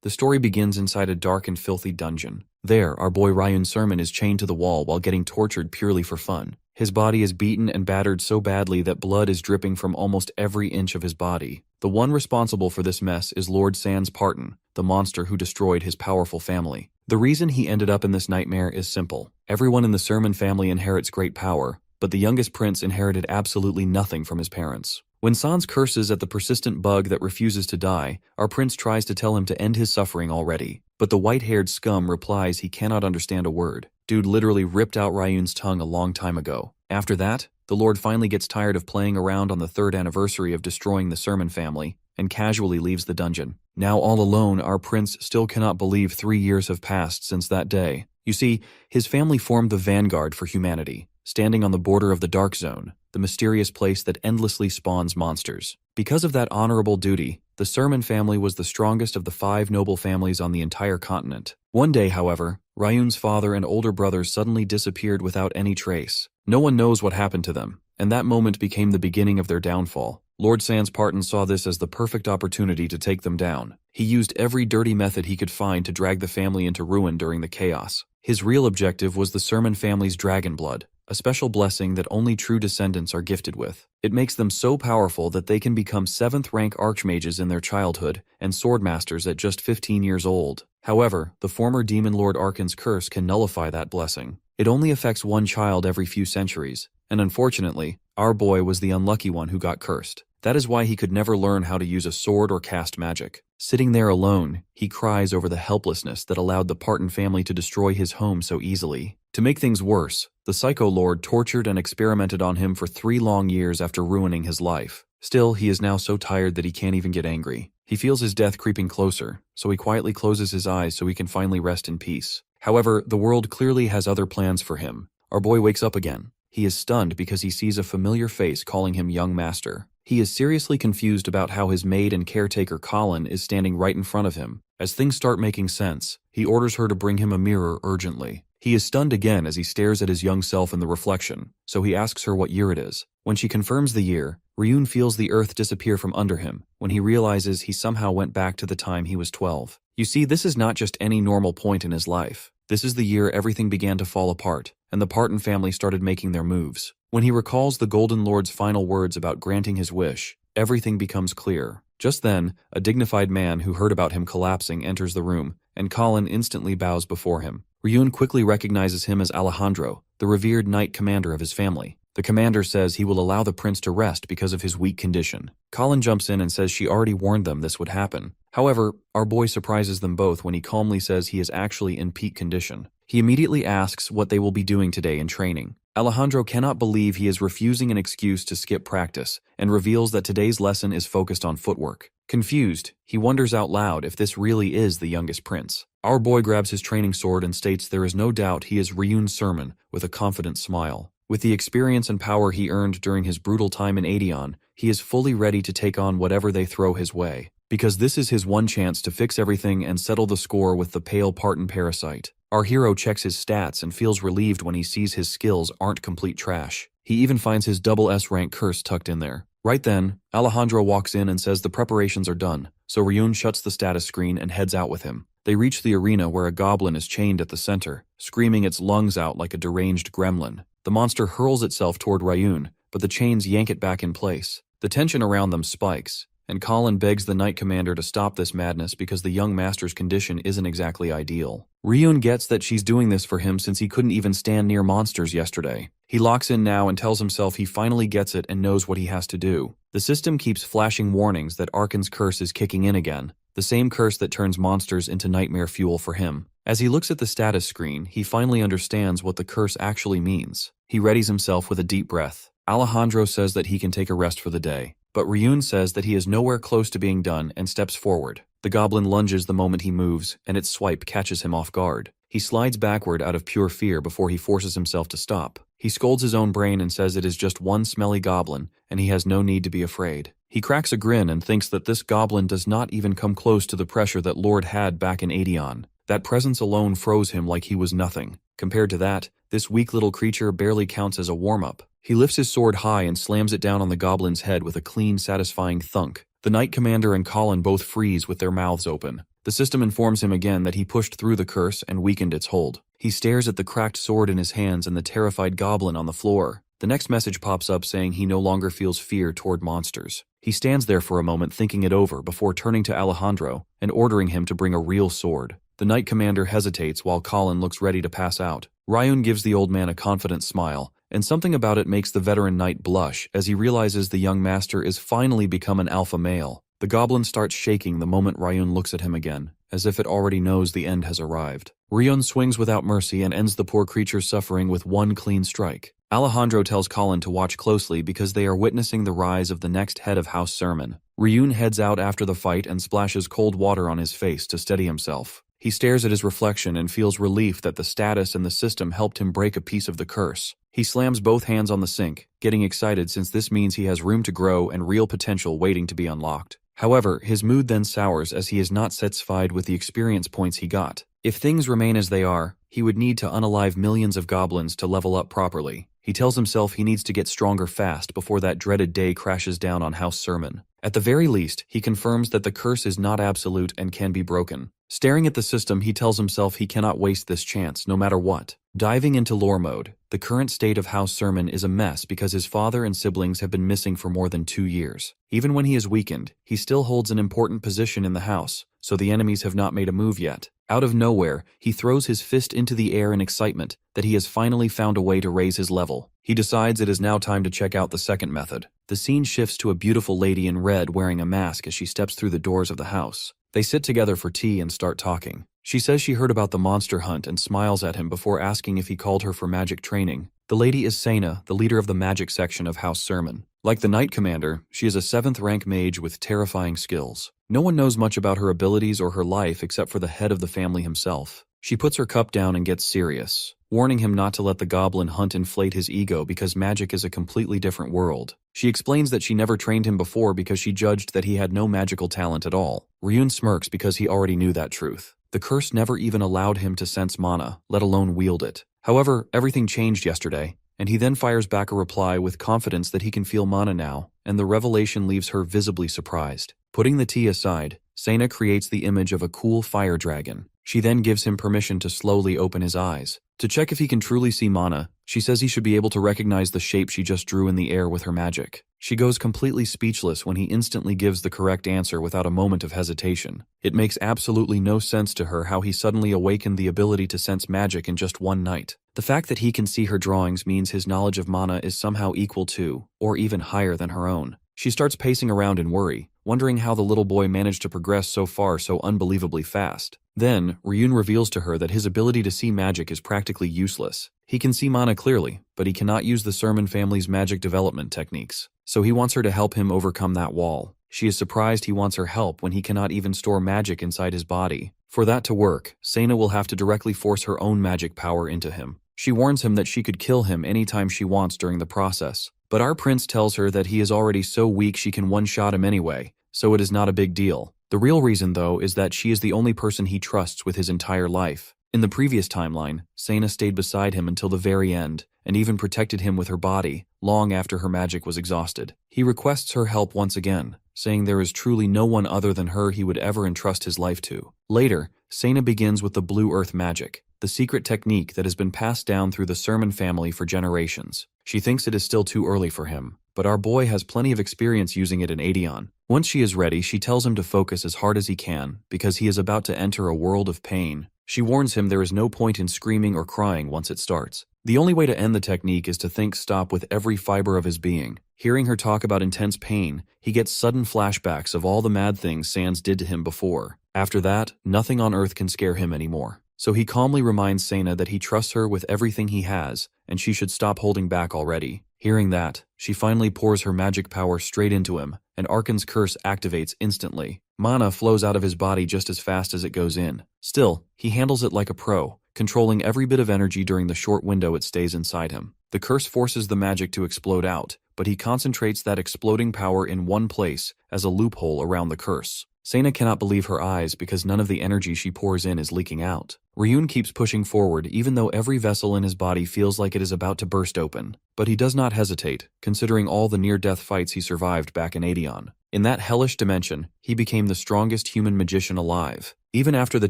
The story begins inside a dark and filthy dungeon. There, our boy Ryun Sermon is chained to the wall while getting tortured purely for fun. His body is beaten and battered so badly that blood is dripping from almost every inch of his body. The one responsible for this mess is Lord Sans Parton, the monster who destroyed his powerful family. The reason he ended up in this nightmare is simple. Everyone in the Sermon family inherits great power, but the youngest prince inherited absolutely nothing from his parents. When Sans curses at the persistent bug that refuses to die, our prince tries to tell him to end his suffering already. But the white-haired scum replies he cannot understand a word. Dude literally ripped out Ryun's tongue a long time ago. After that, the Lord finally gets tired of playing around on the 3rd anniversary of destroying the Sermon family, and casually leaves the dungeon. Now all alone, our prince still cannot believe 3 years have passed since that day. You see, his family formed the vanguard for humanity, standing on the border of the Dark Zone, the mysterious place that endlessly spawns monsters. Because of that honorable duty, the Sermon family was the strongest of the 5 noble families on the entire continent. One day, however, Ryun's father and older brothers suddenly disappeared without any trace. No one knows what happened to them, and that moment became the beginning of their downfall. Lord Sans Parton saw this as the perfect opportunity to take them down. He used every dirty method he could find to drag the family into ruin during the chaos. His real objective was the Sermon family's dragon blood, a special blessing that only true descendants are gifted with. It makes them so powerful that they can become 7th-rank archmages in their childhood and swordmasters at just 15 years old. However, the former demon lord Arkan's curse can nullify that blessing. It only affects one child every few centuries, and unfortunately, our boy was the unlucky one who got cursed. That is why he could never learn how to use a sword or cast magic. Sitting there alone, he cries over the helplessness that allowed the Parton family to destroy his home so easily. To make things worse, the Psycho Lord tortured and experimented on him for 3 long years after ruining his life. Still, he is now so tired that he can't even get angry. He feels his death creeping closer, so he quietly closes his eyes so he can finally rest in peace. However, the world clearly has other plans for him. Our boy wakes up again. He is stunned because he sees a familiar face calling him young master. He is seriously confused about how his maid and caretaker Colin is standing right in front of him. As things start making sense, he orders her to bring him a mirror urgently. He is stunned again as he stares at his young self in the reflection, so he asks her what year it is. When she confirms the year, Ryun feels the earth disappear from under him when he realizes he somehow went back to the time he was 12. You see, this is not just any normal point in his life. This is the year everything began to fall apart, and the Parton family started making their moves. When he recalls the Golden Lord's final words about granting his wish, everything becomes clear. Just then, a dignified man who heard about him collapsing enters the room, and Colin instantly bows before him. Ryun quickly recognizes him as Alejandro, the revered knight commander of his family. The commander says he will allow the prince to rest because of his weak condition. Colin jumps in and says she already warned them this would happen. However, our boy surprises them both when he calmly says he is actually in peak condition. He immediately asks what they will be doing today in training. Alejandro cannot believe he is refusing an excuse to skip practice and reveals that today's lesson is focused on footwork. Confused, he wonders out loud if this really is the youngest prince. Our boy grabs his training sword and states there is no doubt he is Ryun Sermon with a confident smile. With the experience and power he earned during his brutal time in Aedion, he is fully ready to take on whatever they throw his way, because this is his one chance to fix everything and settle the score with the pale Parton parasite. Our hero checks his stats and feels relieved when he sees his skills aren't complete trash. He even finds his double S rank curse tucked in there. Right then, Alejandro walks in and says the preparations are done, so Ryun shuts the status screen and heads out with him. They reach the arena where a goblin is chained at the center, screaming its lungs out like a deranged gremlin. The monster hurls itself toward Ryun, but the chains yank it back in place. The tension around them spikes, and Colin begs the Knight Commander to stop this madness because the young master's condition isn't exactly ideal. Ryun gets that she's doing this for him since he couldn't even stand near monsters yesterday. He locks in now and tells himself he finally gets it and knows what he has to do. The system keeps flashing warnings that Arkan's curse is kicking in again, the same curse that turns monsters into nightmare fuel for him. As he looks at the status screen, he finally understands what the curse actually means. He readies himself with a deep breath. Alejandro says that he can take a rest for the day, but Ryun says that he is nowhere close to being done and steps forward. The goblin lunges the moment he moves, and its swipe catches him off guard. He slides backward out of pure fear before he forces himself to stop. He scolds his own brain and says it is just one smelly goblin, and he has no need to be afraid. He cracks a grin and thinks that this goblin does not even come close to the pressure that Lord had back in Aedion. That presence alone froze him like he was nothing. Compared to that, this weak little creature barely counts as a warm-up. He lifts his sword high and slams it down on the goblin's head with a clean, satisfying thunk. The Knight Commander and Colin both freeze with their mouths open. The system informs him again that he pushed through the curse and weakened its hold. He stares at the cracked sword in his hands and the terrified goblin on the floor. The next message pops up saying he no longer feels fear toward monsters. He stands there for a moment thinking it over before turning to Alejandro and ordering him to bring a real sword. The Knight Commander hesitates while Colin looks ready to pass out. Ryun gives the old man a confident smile, and something about it makes the veteran knight blush as he realizes the young master is finally become an alpha male. The goblin starts shaking the moment Ryun looks at him again, as if it already knows the end has arrived. Ryun swings without mercy and ends the poor creature's suffering with one clean strike. Alejandro tells Colin to watch closely because they are witnessing the rise of the next head of House Sermon. Ryun heads out after the fight and splashes cold water on his face to steady himself. He stares at his reflection and feels relief that the status and the system helped him break a piece of the curse. He slams both hands on the sink, getting excited since this means he has room to grow and real potential waiting to be unlocked. However, his mood then sours as he is not satisfied with the experience points he got. If things remain as they are, he would need to unalive millions of goblins to level up properly. He tells himself he needs to get stronger fast before that dreaded day crashes down on House Sermon. At the very least, he confirms that the curse is not absolute and can be broken. Staring at the system, he tells himself he cannot waste this chance, no matter what. Diving into lore mode, the current state of House Sermon is a mess because his father and siblings have been missing for more than 2 years. Even when he is weakened, he still holds an important position in the house, so the enemies have not made a move yet. Out of nowhere, he throws his fist into the air in excitement that he has finally found a way to raise his level. He decides it is now time to check out the second method. The scene shifts to a beautiful lady in red wearing a mask as she steps through the doors of the house. They sit together for tea and start talking. She says she heard about the monster hunt and smiles at him before asking if he called her for magic training. The lady is Sena, the leader of the magic section of House Sermon. Like the Knight Commander, she is a 7th rank mage with terrifying skills. No one knows much about her abilities or her life except for the head of the family himself. She puts her cup down and gets serious, warning him not to let the goblin hunt inflate his ego because magic is a completely different world. She explains that she never trained him before because she judged that he had no magical talent at all. Ryun smirks because he already knew that truth. The curse never even allowed him to sense mana, let alone wield it. However, everything changed yesterday, and he then fires back a reply with confidence that he can feel mana now, and the revelation leaves her visibly surprised. Putting the tea aside, Sena creates the image of a cool fire dragon. She then gives him permission to slowly open his eyes. To check if he can truly see mana, she says he should be able to recognize the shape she just drew in the air with her magic. She goes completely speechless when he instantly gives the correct answer without a moment of hesitation. It makes absolutely no sense to her how he suddenly awakened the ability to sense magic in just one night. The fact that he can see her drawings means his knowledge of mana is somehow equal to, or even higher than her own. She starts pacing around in worry, wondering how the little boy managed to progress so far so unbelievably fast. Then, Ryun reveals to her that his ability to see magic is practically useless. He can see mana clearly, but he cannot use the Sermon family's magic development techniques. So he wants her to help him overcome that wall. She is surprised he wants her help when he cannot even store magic inside his body. For that to work, Sena will have to directly force her own magic power into him. She warns him that she could kill him anytime she wants during the process. But our prince tells her that he is already so weak she can one-shot him anyway, so it is not a big deal. The real reason, though, is that she is the only person he trusts with his entire life. In the previous timeline, Sena stayed beside him until the very end, and even protected him with her body, long after her magic was exhausted. He requests her help once again, saying there is truly no one other than her he would ever entrust his life to. Later, Sena begins with the Blue Earth magic, the secret technique that has been passed down through the Sermon family for generations. She thinks it is still too early for him, but our boy has plenty of experience using it in Aedeon. Once she is ready, she tells him to focus as hard as he can, because he is about to enter a world of pain. She warns him there is no point in screaming or crying once it starts. The only way to end the technique is to think stop with every fiber of his being. Hearing her talk about intense pain, he gets sudden flashbacks of all the mad things Sans did to him before. After that, nothing on earth can scare him anymore. So he calmly reminds Sena that he trusts her with everything he has, and she should stop holding back already. Hearing that, she finally pours her magic power straight into him, and Arkan's curse activates instantly. Mana flows out of his body just as fast as it goes in. Still, he handles it like a pro, controlling every bit of energy during the short window it stays inside him. The curse forces the magic to explode out, but he concentrates that exploding power in one place as a loophole around the curse. Sena cannot believe her eyes because none of the energy she pours in is leaking out. Ryun keeps pushing forward even though every vessel in his body feels like it is about to burst open. But he does not hesitate, considering all the near-death fights he survived back in Aedeon. In that hellish dimension, he became the strongest human magician alive. Even after the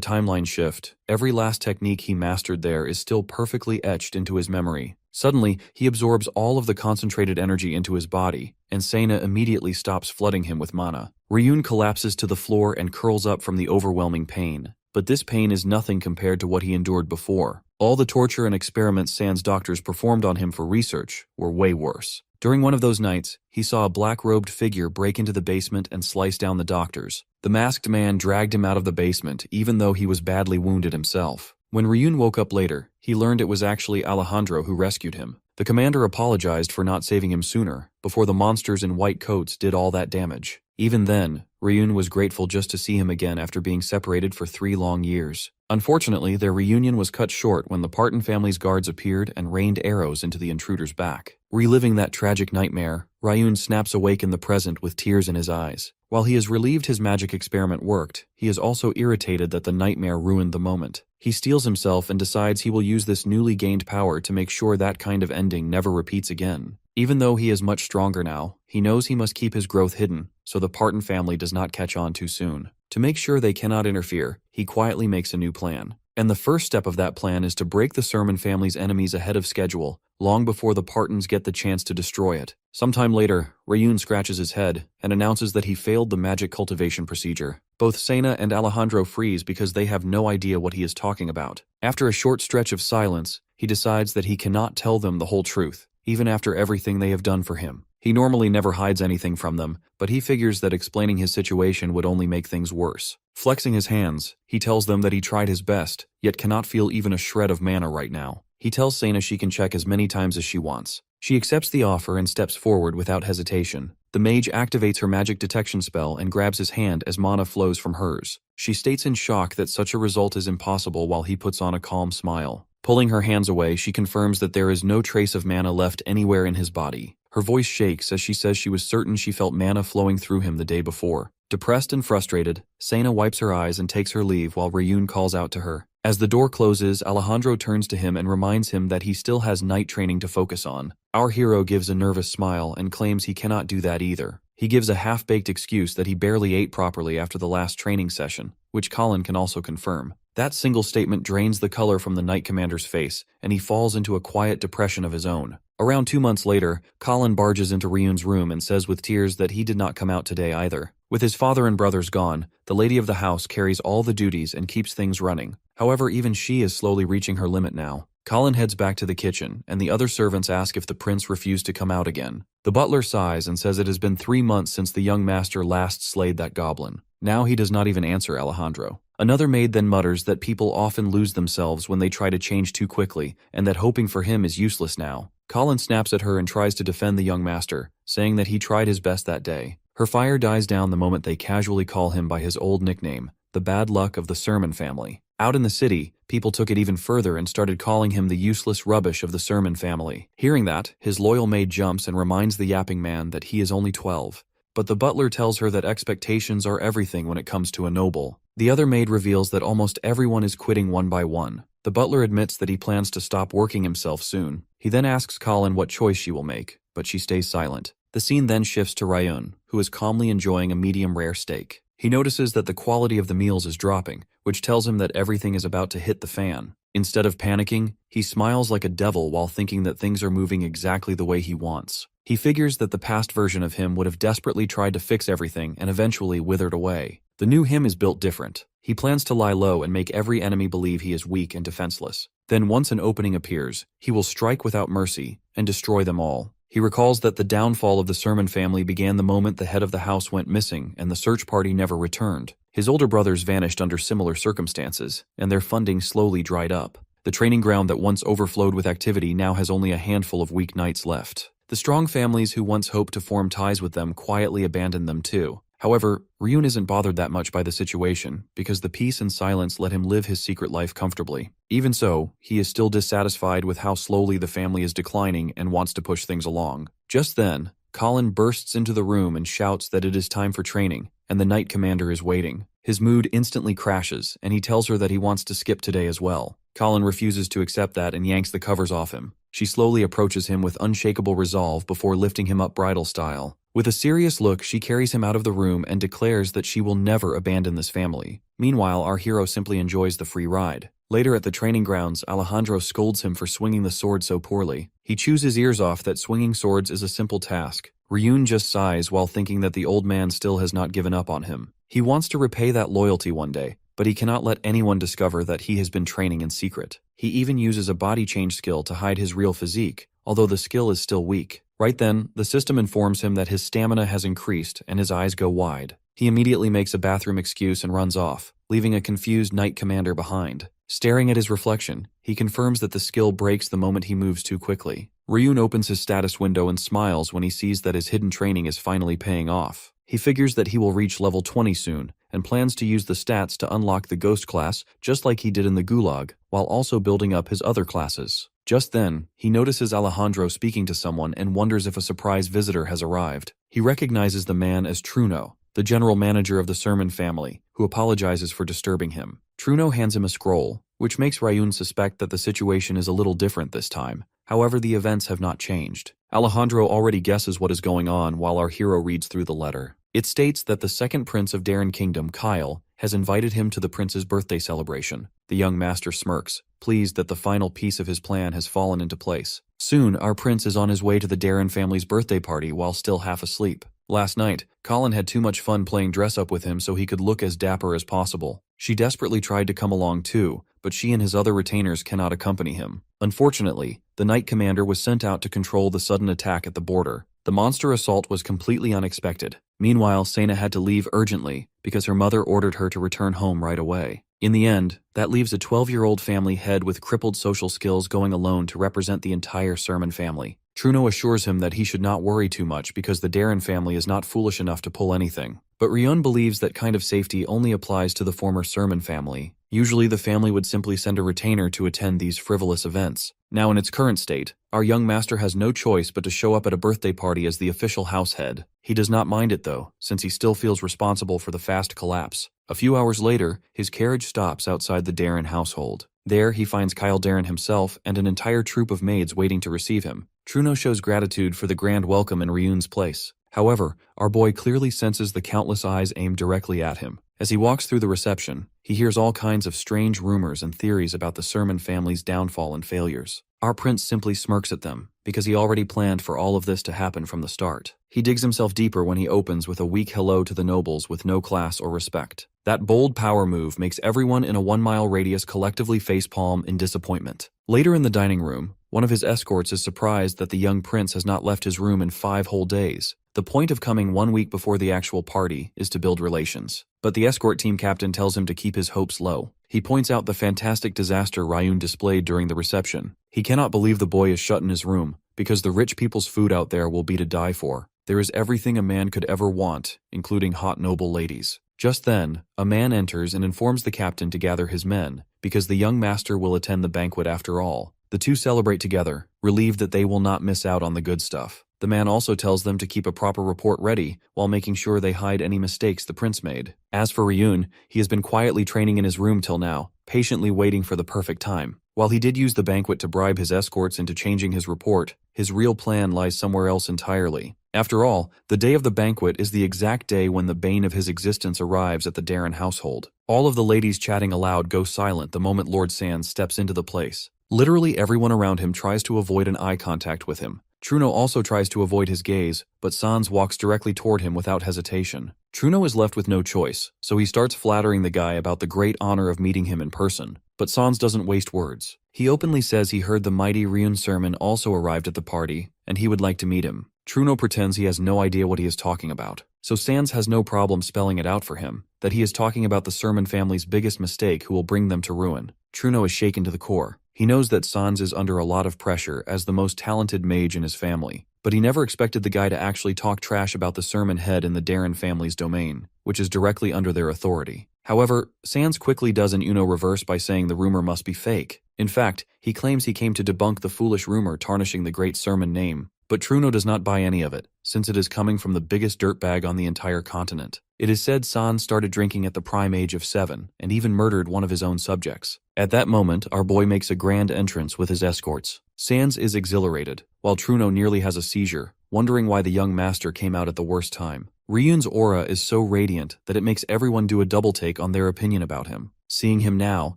timeline shift, every last technique he mastered there is still perfectly etched into his memory. Suddenly, he absorbs all of the concentrated energy into his body, and Sena immediately stops flooding him with mana. Ryun collapses to the floor and curls up from the overwhelming pain. But this pain is nothing compared to what he endured before. All the torture and experiments San's doctors performed on him for research were way worse. During one of those nights, he saw a black-robed figure break into the basement and slice down the doctors. The masked man dragged him out of the basement, even though he was badly wounded himself. When Ryun woke up later, he learned it was actually Alejandro who rescued him. The commander apologized for not saving him sooner, before the monsters in white coats did all that damage. Even then, Ryun was grateful just to see him again after being separated for 3 long years. Unfortunately, their reunion was cut short when the Parton family's guards appeared and rained arrows into the intruder's back. Reliving that tragic nightmare, Ryun snaps awake in the present with tears in his eyes. While he is relieved his magic experiment worked, he is also irritated that the nightmare ruined the moment. He steels himself and decides he will use this newly gained power to make sure that kind of ending never repeats again. Even though he is much stronger now, he knows he must keep his growth hidden, so the Parton family does not catch on too soon. To make sure they cannot interfere, he quietly makes a new plan. And the first step of that plan is to break the Sermon family's enemies ahead of schedule, long before the Partons get the chance to destroy it. Sometime later, Ryun scratches his head and announces that he failed the magic cultivation procedure. Both Sena and Alejandro freeze because they have no idea what he is talking about. After a short stretch of silence, he decides that he cannot tell them the whole truth, even after everything they have done for him. He normally never hides anything from them, but he figures that explaining his situation would only make things worse. Flexing his hands, he tells them that he tried his best, yet cannot feel even a shred of mana right now. He tells Sena she can check as many times as she wants. She accepts the offer and steps forward without hesitation. The mage activates her magic detection spell and grabs his hand as mana flows from hers. She states in shock that such a result is impossible while he puts on a calm smile. Pulling her hands away, she confirms that there is no trace of mana left anywhere in his body. Her voice shakes as she says she was certain she felt mana flowing through him the day before. Depressed and frustrated, Sena wipes her eyes and takes her leave while Ryun calls out to her. As the door closes, Alejandro turns to him and reminds him that he still has night training to focus on. Our hero gives a nervous smile and claims he cannot do that either. He gives a half-baked excuse that he barely ate properly after the last training session, which Colin can also confirm. That single statement drains the color from the Knight Commander's face, and he falls into a quiet depression of his own. Around 2 months later, Colin barges into Ryun's room and says with tears that he did not come out today either. With his father and brothers gone, the lady of the house carries all the duties and keeps things running. However, even she is slowly reaching her limit now. Colin heads back to the kitchen, and the other servants ask if the prince refused to come out again. The butler sighs and says it has been 3 months since the young master last slayed that goblin. Now he does not even answer Alejandro. Another maid then mutters that people often lose themselves when they try to change too quickly, and that hoping for him is useless now. Colin snaps at her and tries to defend the young master, saying that he tried his best that day. Her fire dies down the moment they casually call him by his old nickname, the bad luck of the Sermon family. Out in the city, people took it even further and started calling him the useless rubbish of the Sermon family. Hearing that, his loyal maid jumps and reminds the yapping man that he is only 12. But the butler tells her that expectations are everything when it comes to a noble. The other maid reveals that almost everyone is quitting one by one. The butler admits that he plans to stop working himself soon. He then asks Colin what choice she will make, but she stays silent. The scene then shifts to Ryun, who is calmly enjoying a medium-rare steak. He notices that the quality of the meals is dropping, which tells him that everything is about to hit the fan. Instead of panicking, he smiles like a devil while thinking that things are moving exactly the way he wants. He figures that the past version of him would have desperately tried to fix everything and eventually withered away. The new him is built different. He plans to lie low and make every enemy believe he is weak and defenseless. Then once an opening appears, he will strike without mercy and destroy them all. He recalls that the downfall of the Sermon family began the moment the head of the house went missing and the search party never returned. His older brothers vanished under similar circumstances, and their funding slowly dried up. The training ground that once overflowed with activity now has only a handful of weak knights left. The strong families who once hoped to form ties with them quietly abandoned them too. However, Ryun isn't bothered that much by the situation, because the peace and silence let him live his secret life comfortably. Even so, he is still dissatisfied with how slowly the family is declining and wants to push things along. Just then, Colin bursts into the room and shouts that it is time for training, and the Knight Commander is waiting. His mood instantly crashes, and he tells her that he wants to skip today as well. Colin refuses to accept that and yanks the covers off him. She slowly approaches him with unshakable resolve before lifting him up bridal style. With a serious look, she carries him out of the room and declares that she will never abandon this family. Meanwhile, our hero simply enjoys the free ride. Later at the training grounds, Alejandro scolds him for swinging the sword so poorly. He chews his ears off that swinging swords is a simple task. Ryun just sighs while thinking that the old man still has not given up on him. He wants to repay that loyalty one day, but he cannot let anyone discover that he has been training in secret. He even uses a body change skill to hide his real physique, although the skill is still weak. Right then, the system informs him that his stamina has increased and his eyes go wide. He immediately makes a bathroom excuse and runs off, leaving a confused knight commander behind. Staring at his reflection, he confirms that the skill breaks the moment he moves too quickly. Ryun opens his status window and smiles when he sees that his hidden training is finally paying off. He figures that he will reach level 20 soon, and plans to use the stats to unlock the ghost class just like he did in the Gulag, while also building up his other classes. Just then, he notices Alejandro speaking to someone and wonders if a surprise visitor has arrived. He recognizes the man as Truno, the general manager of the Sermon family, who apologizes for disturbing him. Truno hands him a scroll, which makes Ryun suspect that the situation is a little different this time. However, the events have not changed. Alejandro already guesses what is going on while our hero reads through the letter. It states that the second prince of Darren Kingdom, Kyle, has invited him to the prince's birthday celebration. The young master smirks, pleased that the final piece of his plan has fallen into place. Soon, our prince is on his way to the Darren family's birthday party while still half asleep. Last night, Colin had too much fun playing dress-up with him so he could look as dapper as possible. She desperately tried to come along too, but she and his other retainers cannot accompany him. Unfortunately, the Knight Commander was sent out to control the sudden attack at the border. The monster assault was completely unexpected. Meanwhile, Sena had to leave urgently because her mother ordered her to return home right away. In the end, that leaves a 12-year-old family head with crippled social skills going alone to represent the entire Sermon family. Truno assures him that he should not worry too much because the Darren family is not foolish enough to pull anything. But Ryun believes that kind of safety only applies to the former Sermon family. Usually the family would simply send a retainer to attend these frivolous events. Now in its current state, our young master has no choice but to show up at a birthday party as the official house head. He does not mind it though, since he still feels responsible for the fast collapse. A few hours later, his carriage stops outside the Darren household. There, he finds Kyle Darren himself and an entire troop of maids waiting to receive him. Truno shows gratitude for the grand welcome in Ryun's place. However, our boy clearly senses the countless eyes aimed directly at him. As he walks through the reception, he hears all kinds of strange rumors and theories about the Sermon family's downfall and failures. Our prince simply smirks at them, because he already planned for all of this to happen from the start. He digs himself deeper when he opens with a weak hello to the nobles with no class or respect. That bold power move makes everyone in a 1-mile radius collectively facepalm in disappointment. Later in the dining room, one of his escorts is surprised that the young prince has not left his room in 5 whole days. The point of coming 1 week before the actual party is to build relations. But the escort team captain tells him to keep his hopes low. He points out the fantastic disaster Ryun displayed during the reception. He cannot believe the boy is shut in his room, because the rich people's food out there will be to die for. There is everything a man could ever want, including hot noble ladies. Just then, a man enters and informs the captain to gather his men, because the young master will attend the banquet after all. The two celebrate together, relieved that they will not miss out on the good stuff. The man also tells them to keep a proper report ready, while making sure they hide any mistakes the prince made. As for Ryun, he has been quietly training in his room till now, patiently waiting for the perfect time. While he did use the banquet to bribe his escorts into changing his report, his real plan lies somewhere else entirely. After all, the day of the banquet is the exact day when the bane of his existence arrives at the Darren household. All of the ladies chatting aloud go silent the moment Lord Sands steps into the place. Literally everyone around him tries to avoid an eye contact with him. Truno also tries to avoid his gaze, but Sans walks directly toward him without hesitation. Truno is left with no choice, so he starts flattering the guy about the great honor of meeting him in person. But Sans doesn't waste words. He openly says he heard the mighty Ryun Sermon also arrived at the party, and he would like to meet him. Truno pretends he has no idea what he is talking about, so Sans has no problem spelling it out for him, that he is talking about the Sermon family's biggest mistake who will bring them to ruin. Truno is shaken to the core. He knows that Sans is under a lot of pressure as the most talented mage in his family, but he never expected the guy to actually talk trash about the Sermon head in the Darren family's domain, which is directly under their authority. However, Sans quickly does an Uno reverse by saying the rumor must be fake. In fact, he claims he came to debunk the foolish rumor tarnishing the great Sermon name. But Truno does not buy any of it, since it is coming from the biggest dirtbag on the entire continent. It is said Sans started drinking at the prime age of 7, and even murdered one of his own subjects. At that moment, our boy makes a grand entrance with his escorts. Sans is exhilarated, while Truno nearly has a seizure, wondering why the young master came out at the worst time. Ryun's aura is so radiant that it makes everyone do a double take on their opinion about him. Seeing him now,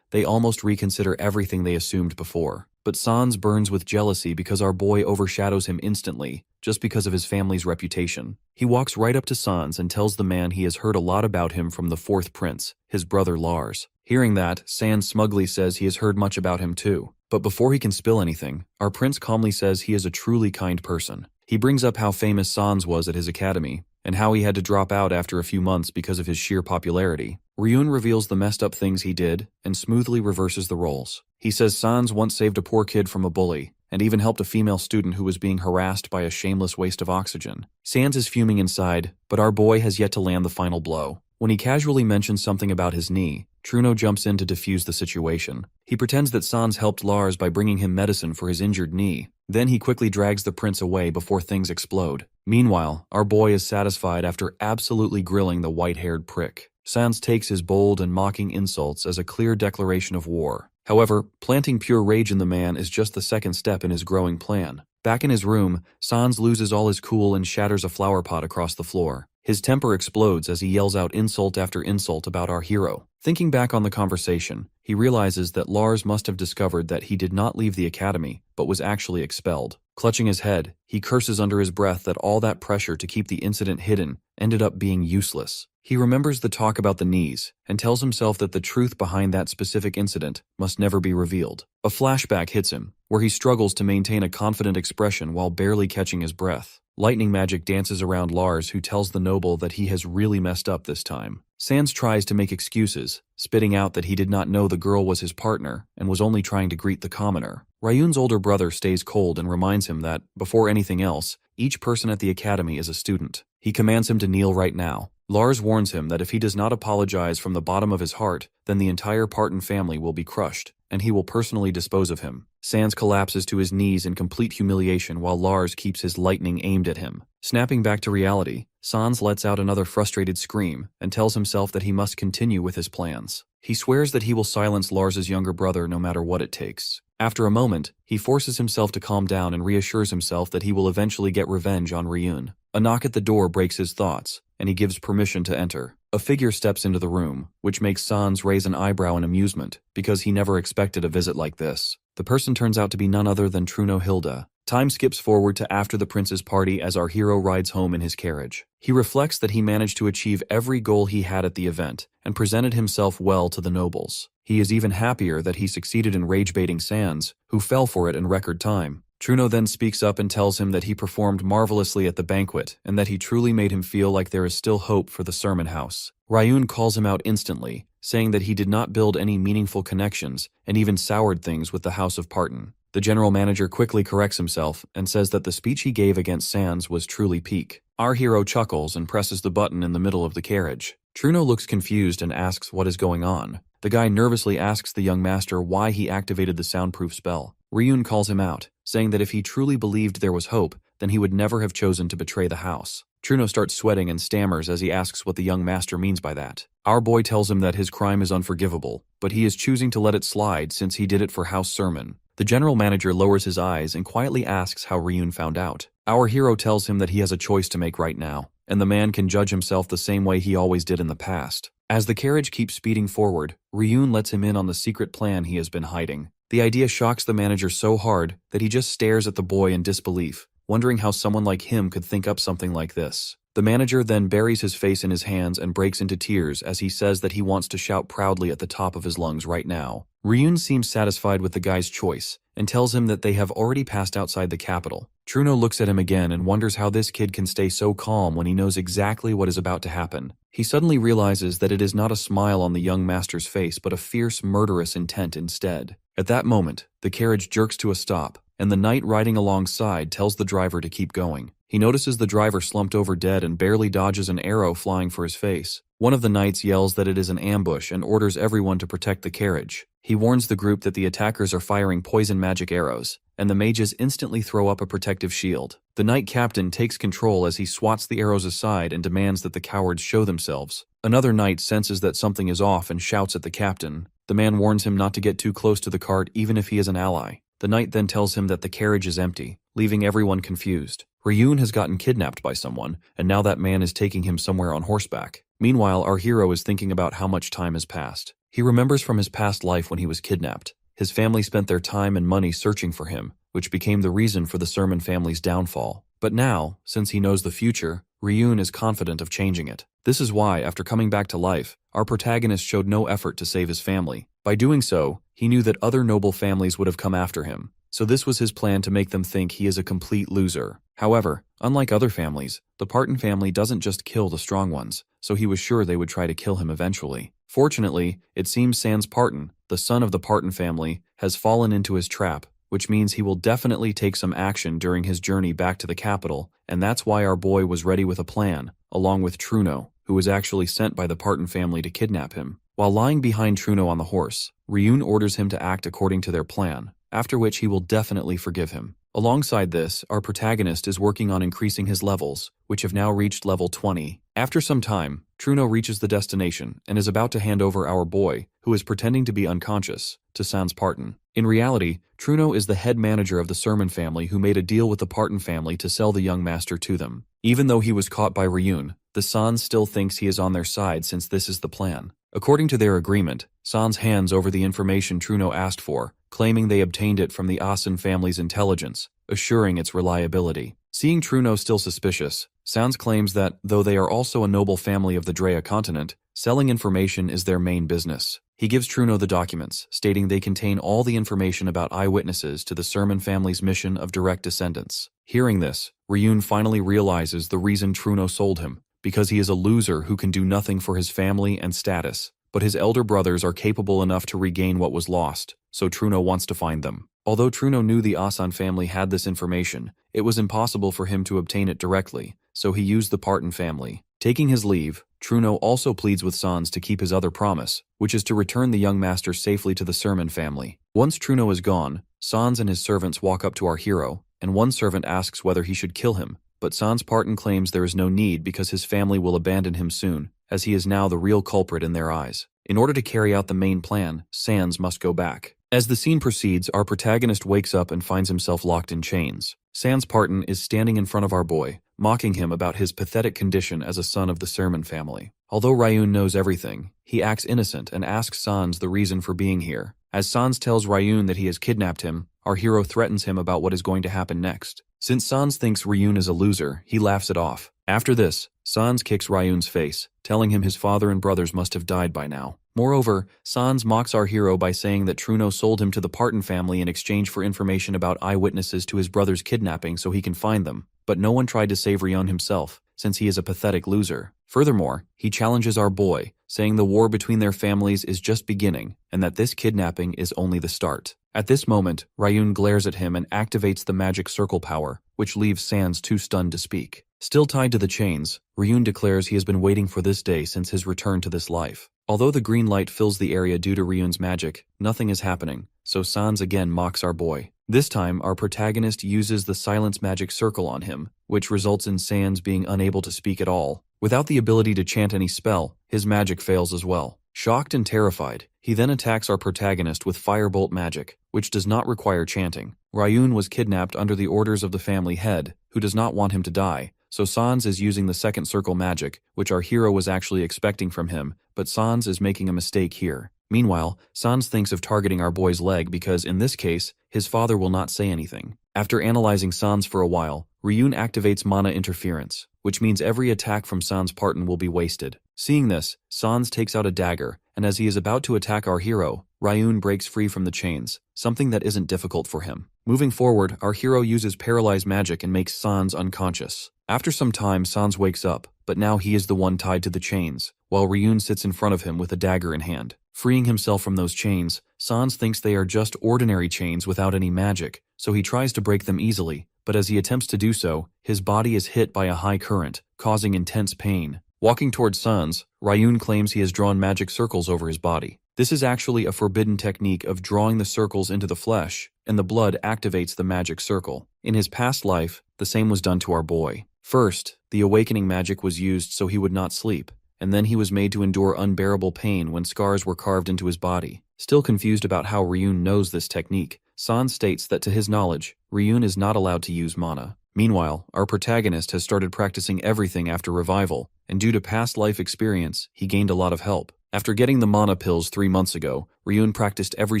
they almost reconsider everything they assumed before. But Sans burns with jealousy because our boy overshadows him instantly, just because of his family's reputation. He walks right up to Sans and tells the man he has heard a lot about him from the fourth prince, his brother Lars. Hearing that, Sans smugly says he has heard much about him too. But before he can spill anything, our prince calmly says he is a truly kind person. He brings up how famous Sans was at his academy, and how he had to drop out after a few months because of his sheer popularity. Ryun reveals the messed up things he did, and smoothly reverses the roles. He says Sans once saved a poor kid from a bully, and even helped a female student who was being harassed by a shameless waste of oxygen. Sans is fuming inside, but our boy has yet to land the final blow. When he casually mentions something about his knee, Truno jumps in to defuse the situation. He pretends that Sans helped Lars by bringing him medicine for his injured knee. Then he quickly drags the prince away before things explode. Meanwhile, our boy is satisfied after absolutely grilling the white-haired prick. Sans takes his bold and mocking insults as a clear declaration of war. However, planting pure rage in the man is just the second step in his growing plan. Back in his room, Sans loses all his cool and shatters a flower pot across the floor. His temper explodes as he yells out insult after insult about our hero. Thinking back on the conversation, he realizes that Lars must have discovered that he did not leave the academy, but was actually expelled. Clutching his head, he curses under his breath that all that pressure to keep the incident hidden ended up being useless. He remembers the talk about the knees, and tells himself that the truth behind that specific incident must never be revealed. A flashback hits him, where he struggles to maintain a confident expression while barely catching his breath. Lightning magic dances around Lars, who tells the noble that he has really messed up this time. Sans tries to make excuses, spitting out that he did not know the girl was his partner and was only trying to greet the commoner. Ryun's older brother stays cold and reminds him that, before anything else, each person at the academy is a student. He commands him to kneel right now. Lars warns him that if he does not apologize from the bottom of his heart, then the entire Parton family will be crushed, and he will personally dispose of him. Sans collapses to his knees in complete humiliation while Lars keeps his lightning aimed at him. Snapping back to reality, Sans lets out another frustrated scream and tells himself that he must continue with his plans. He swears that he will silence Lars's younger brother no matter what it takes. After a moment, he forces himself to calm down and reassures himself that he will eventually get revenge on Ryun. A knock at the door breaks his thoughts, and he gives permission to enter. A figure steps into the room, which makes Sans raise an eyebrow in amusement, because he never expected a visit like this. The person turns out to be none other than Truno Hilda. Time skips forward to after the prince's party as our hero rides home in his carriage. He reflects that he managed to achieve every goal he had at the event, and presented himself well to the nobles. He is even happier that he succeeded in rage-baiting Sans, who fell for it in record time. Truno then speaks up and tells him that he performed marvelously at the banquet, and that he truly made him feel like there is still hope for the sermon house. Ryun calls him out instantly, saying that he did not build any meaningful connections, and even soured things with the House of Parton. The general manager quickly corrects himself, and says that the speech he gave against Sans was truly peak. Our hero chuckles and presses the button in the middle of the carriage. Truno looks confused and asks what is going on. The guy nervously asks the young master why he activated the soundproof spell. Ryun calls him out, saying that if he truly believed there was hope, then he would never have chosen to betray the house. Truno starts sweating and stammers as he asks what the young master means by that. Our boy tells him that his crime is unforgivable, but he is choosing to let it slide since he did it for house sermon. The general manager lowers his eyes and quietly asks how Ryun found out. Our hero tells him that he has a choice to make right now, and the man can judge himself the same way he always did in the past. As the carriage keeps speeding forward, Ryun lets him in on the secret plan he has been hiding. The idea shocks the manager so hard that he just stares at the boy in disbelief, wondering how someone like him could think up something like this. The manager then buries his face in his hands and breaks into tears as he says that he wants to shout proudly at the top of his lungs right now. Ryun seems satisfied with the guy's choice and tells him that they have already passed outside the capital. Truno looks at him again and wonders how this kid can stay so calm when he knows exactly what is about to happen. He suddenly realizes that it is not a smile on the young master's face but a fierce, murderous intent instead. At that moment, the carriage jerks to a stop, and the knight riding alongside tells the driver to keep going. He notices the driver slumped over dead and barely dodges an arrow flying for his face. One of the knights yells that it is an ambush and orders everyone to protect the carriage. He warns the group that the attackers are firing poison magic arrows, and the mages instantly throw up a protective shield. The knight captain takes control as he swats the arrows aside and demands that the cowards show themselves. Another knight senses that something is off and shouts at the captain. The man warns him not to get too close to the cart even if he is an ally. The knight then tells him that the carriage is empty, leaving everyone confused. Ryun has gotten kidnapped by someone, and now that man is taking him somewhere on horseback. Meanwhile, our hero is thinking about how much time has passed. He remembers from his past life when he was kidnapped. His family spent their time and money searching for him, which became the reason for the Sermon family's downfall. But now, since he knows the future, Ryun is confident of changing it. This is why, after coming back to life, our protagonist showed no effort to save his family. By doing so, he knew that other noble families would have come after him. So this was his plan to make them think he is a complete loser. However, unlike other families, the Parton family doesn't just kill the strong ones, so he was sure they would try to kill him eventually. Fortunately, it seems Sans Parton, the son of the Parton family, has fallen into his trap, which means he will definitely take some action during his journey back to the capital, and that's why our boy was ready with a plan, along with Truno, who was actually sent by the Parton family to kidnap him. While lying behind Truno on the horse, Ryun orders him to act according to their plan, after which he will definitely forgive him. Alongside this, our protagonist is working on increasing his levels, which have now reached level 20. After some time, Truno reaches the destination and is about to hand over our boy, who is pretending to be unconscious, to Sans Parton. In reality, Truno is the head manager of the Sermon family who made a deal with the Parton family to sell the young master to them. Even though he was caught by Ryun, the Sans still thinks he is on their side since this is the plan. According to their agreement, Sans hands over the information Truno asked for, claiming they obtained it from the Asen family's intelligence, assuring its reliability. Seeing Truno still suspicious, Sans claims that, though they are also a noble family of the Drea continent, selling information is their main business. He gives Truno the documents, stating they contain all the information about eyewitnesses to the Sermon family's mission of direct descendants. Hearing this, Ryun finally realizes the reason Truno sold him, because he is a loser who can do nothing for his family and status. But his elder brothers are capable enough to regain what was lost, so Truno wants to find them. Although Truno knew the Asan family had this information, it was impossible for him to obtain it directly, so he used the Parton family. Taking his leave, Truno also pleads with Sans to keep his other promise, which is to return the young master safely to the Sermon family. Once Truno is gone, Sans and his servants walk up to our hero, and one servant asks whether he should kill him, but Sans Parton claims there is no need because his family will abandon him soon, as he is now the real culprit in their eyes. In order to carry out the main plan, Sans must go back. As the scene proceeds, our protagonist wakes up and finds himself locked in chains. Sans Parton is standing in front of our boy, mocking him about his pathetic condition as a son of the Sermon family. Although Ryun knows everything, he acts innocent and asks Sans the reason for being here. As Sans tells Ryun that he has kidnapped him, our hero threatens him about what is going to happen next. Since Sans thinks Ryun is a loser, he laughs it off. After this, Sans kicks Ryun's face, telling him his father and brothers must have died by now. Moreover, Sans mocks our hero by saying that Truno sold him to the Parton family in exchange for information about eyewitnesses to his brother's kidnapping so he can find them, but no one tried to save Ryun himself, since he is a pathetic loser. Furthermore, he challenges our boy, saying the war between their families is just beginning, and that this kidnapping is only the start. At this moment, Ryun glares at him and activates the magic circle power, which leaves Sans too stunned to speak. Still tied to the chains, Ryun declares he has been waiting for this day since his return to this life. Although the green light fills the area due to Ryun's magic, nothing is happening, so Sans again mocks our boy. This time, our protagonist uses the silence magic circle on him, which results in Sans being unable to speak at all. Without the ability to chant any spell, his magic fails as well. Shocked and terrified, he then attacks our protagonist with firebolt magic, which does not require chanting. Ryun was kidnapped under the orders of the family head, who does not want him to die, so Sans is using the second circle magic, which our hero was actually expecting from him, but Sans is making a mistake here. Meanwhile, Sans thinks of targeting our boy's leg because, in this case, his father will not say anything. After analyzing Sans for a while, Ryun activates mana interference, which means every attack from Sans Parton will be wasted. Seeing this, Sans takes out a dagger, and as he is about to attack our hero, Ryun breaks free from the chains, something that isn't difficult for him. Moving forward, our hero uses paralyze magic and makes Sans unconscious. After some time, Sans wakes up, but now he is the one tied to the chains, while Ryun sits in front of him with a dagger in hand. Freeing himself from those chains, Sans thinks they are just ordinary chains without any magic, so he tries to break them easily, but as he attempts to do so, his body is hit by a high current, causing intense pain. Walking towards Sans, Ryun claims he has drawn magic circles over his body. This is actually a forbidden technique of drawing the circles into the flesh, and the blood activates the magic circle. In his past life, the same was done to our boy. First, the awakening magic was used so he would not sleep, and then he was made to endure unbearable pain when scars were carved into his body. Still confused about how Ryun knows this technique, Sans states that to his knowledge, Ryun is not allowed to use mana. Meanwhile, our protagonist has started practicing everything after revival, and due to past life experience, he gained a lot of help. After getting the mana pills 3 months ago, Ryun practiced every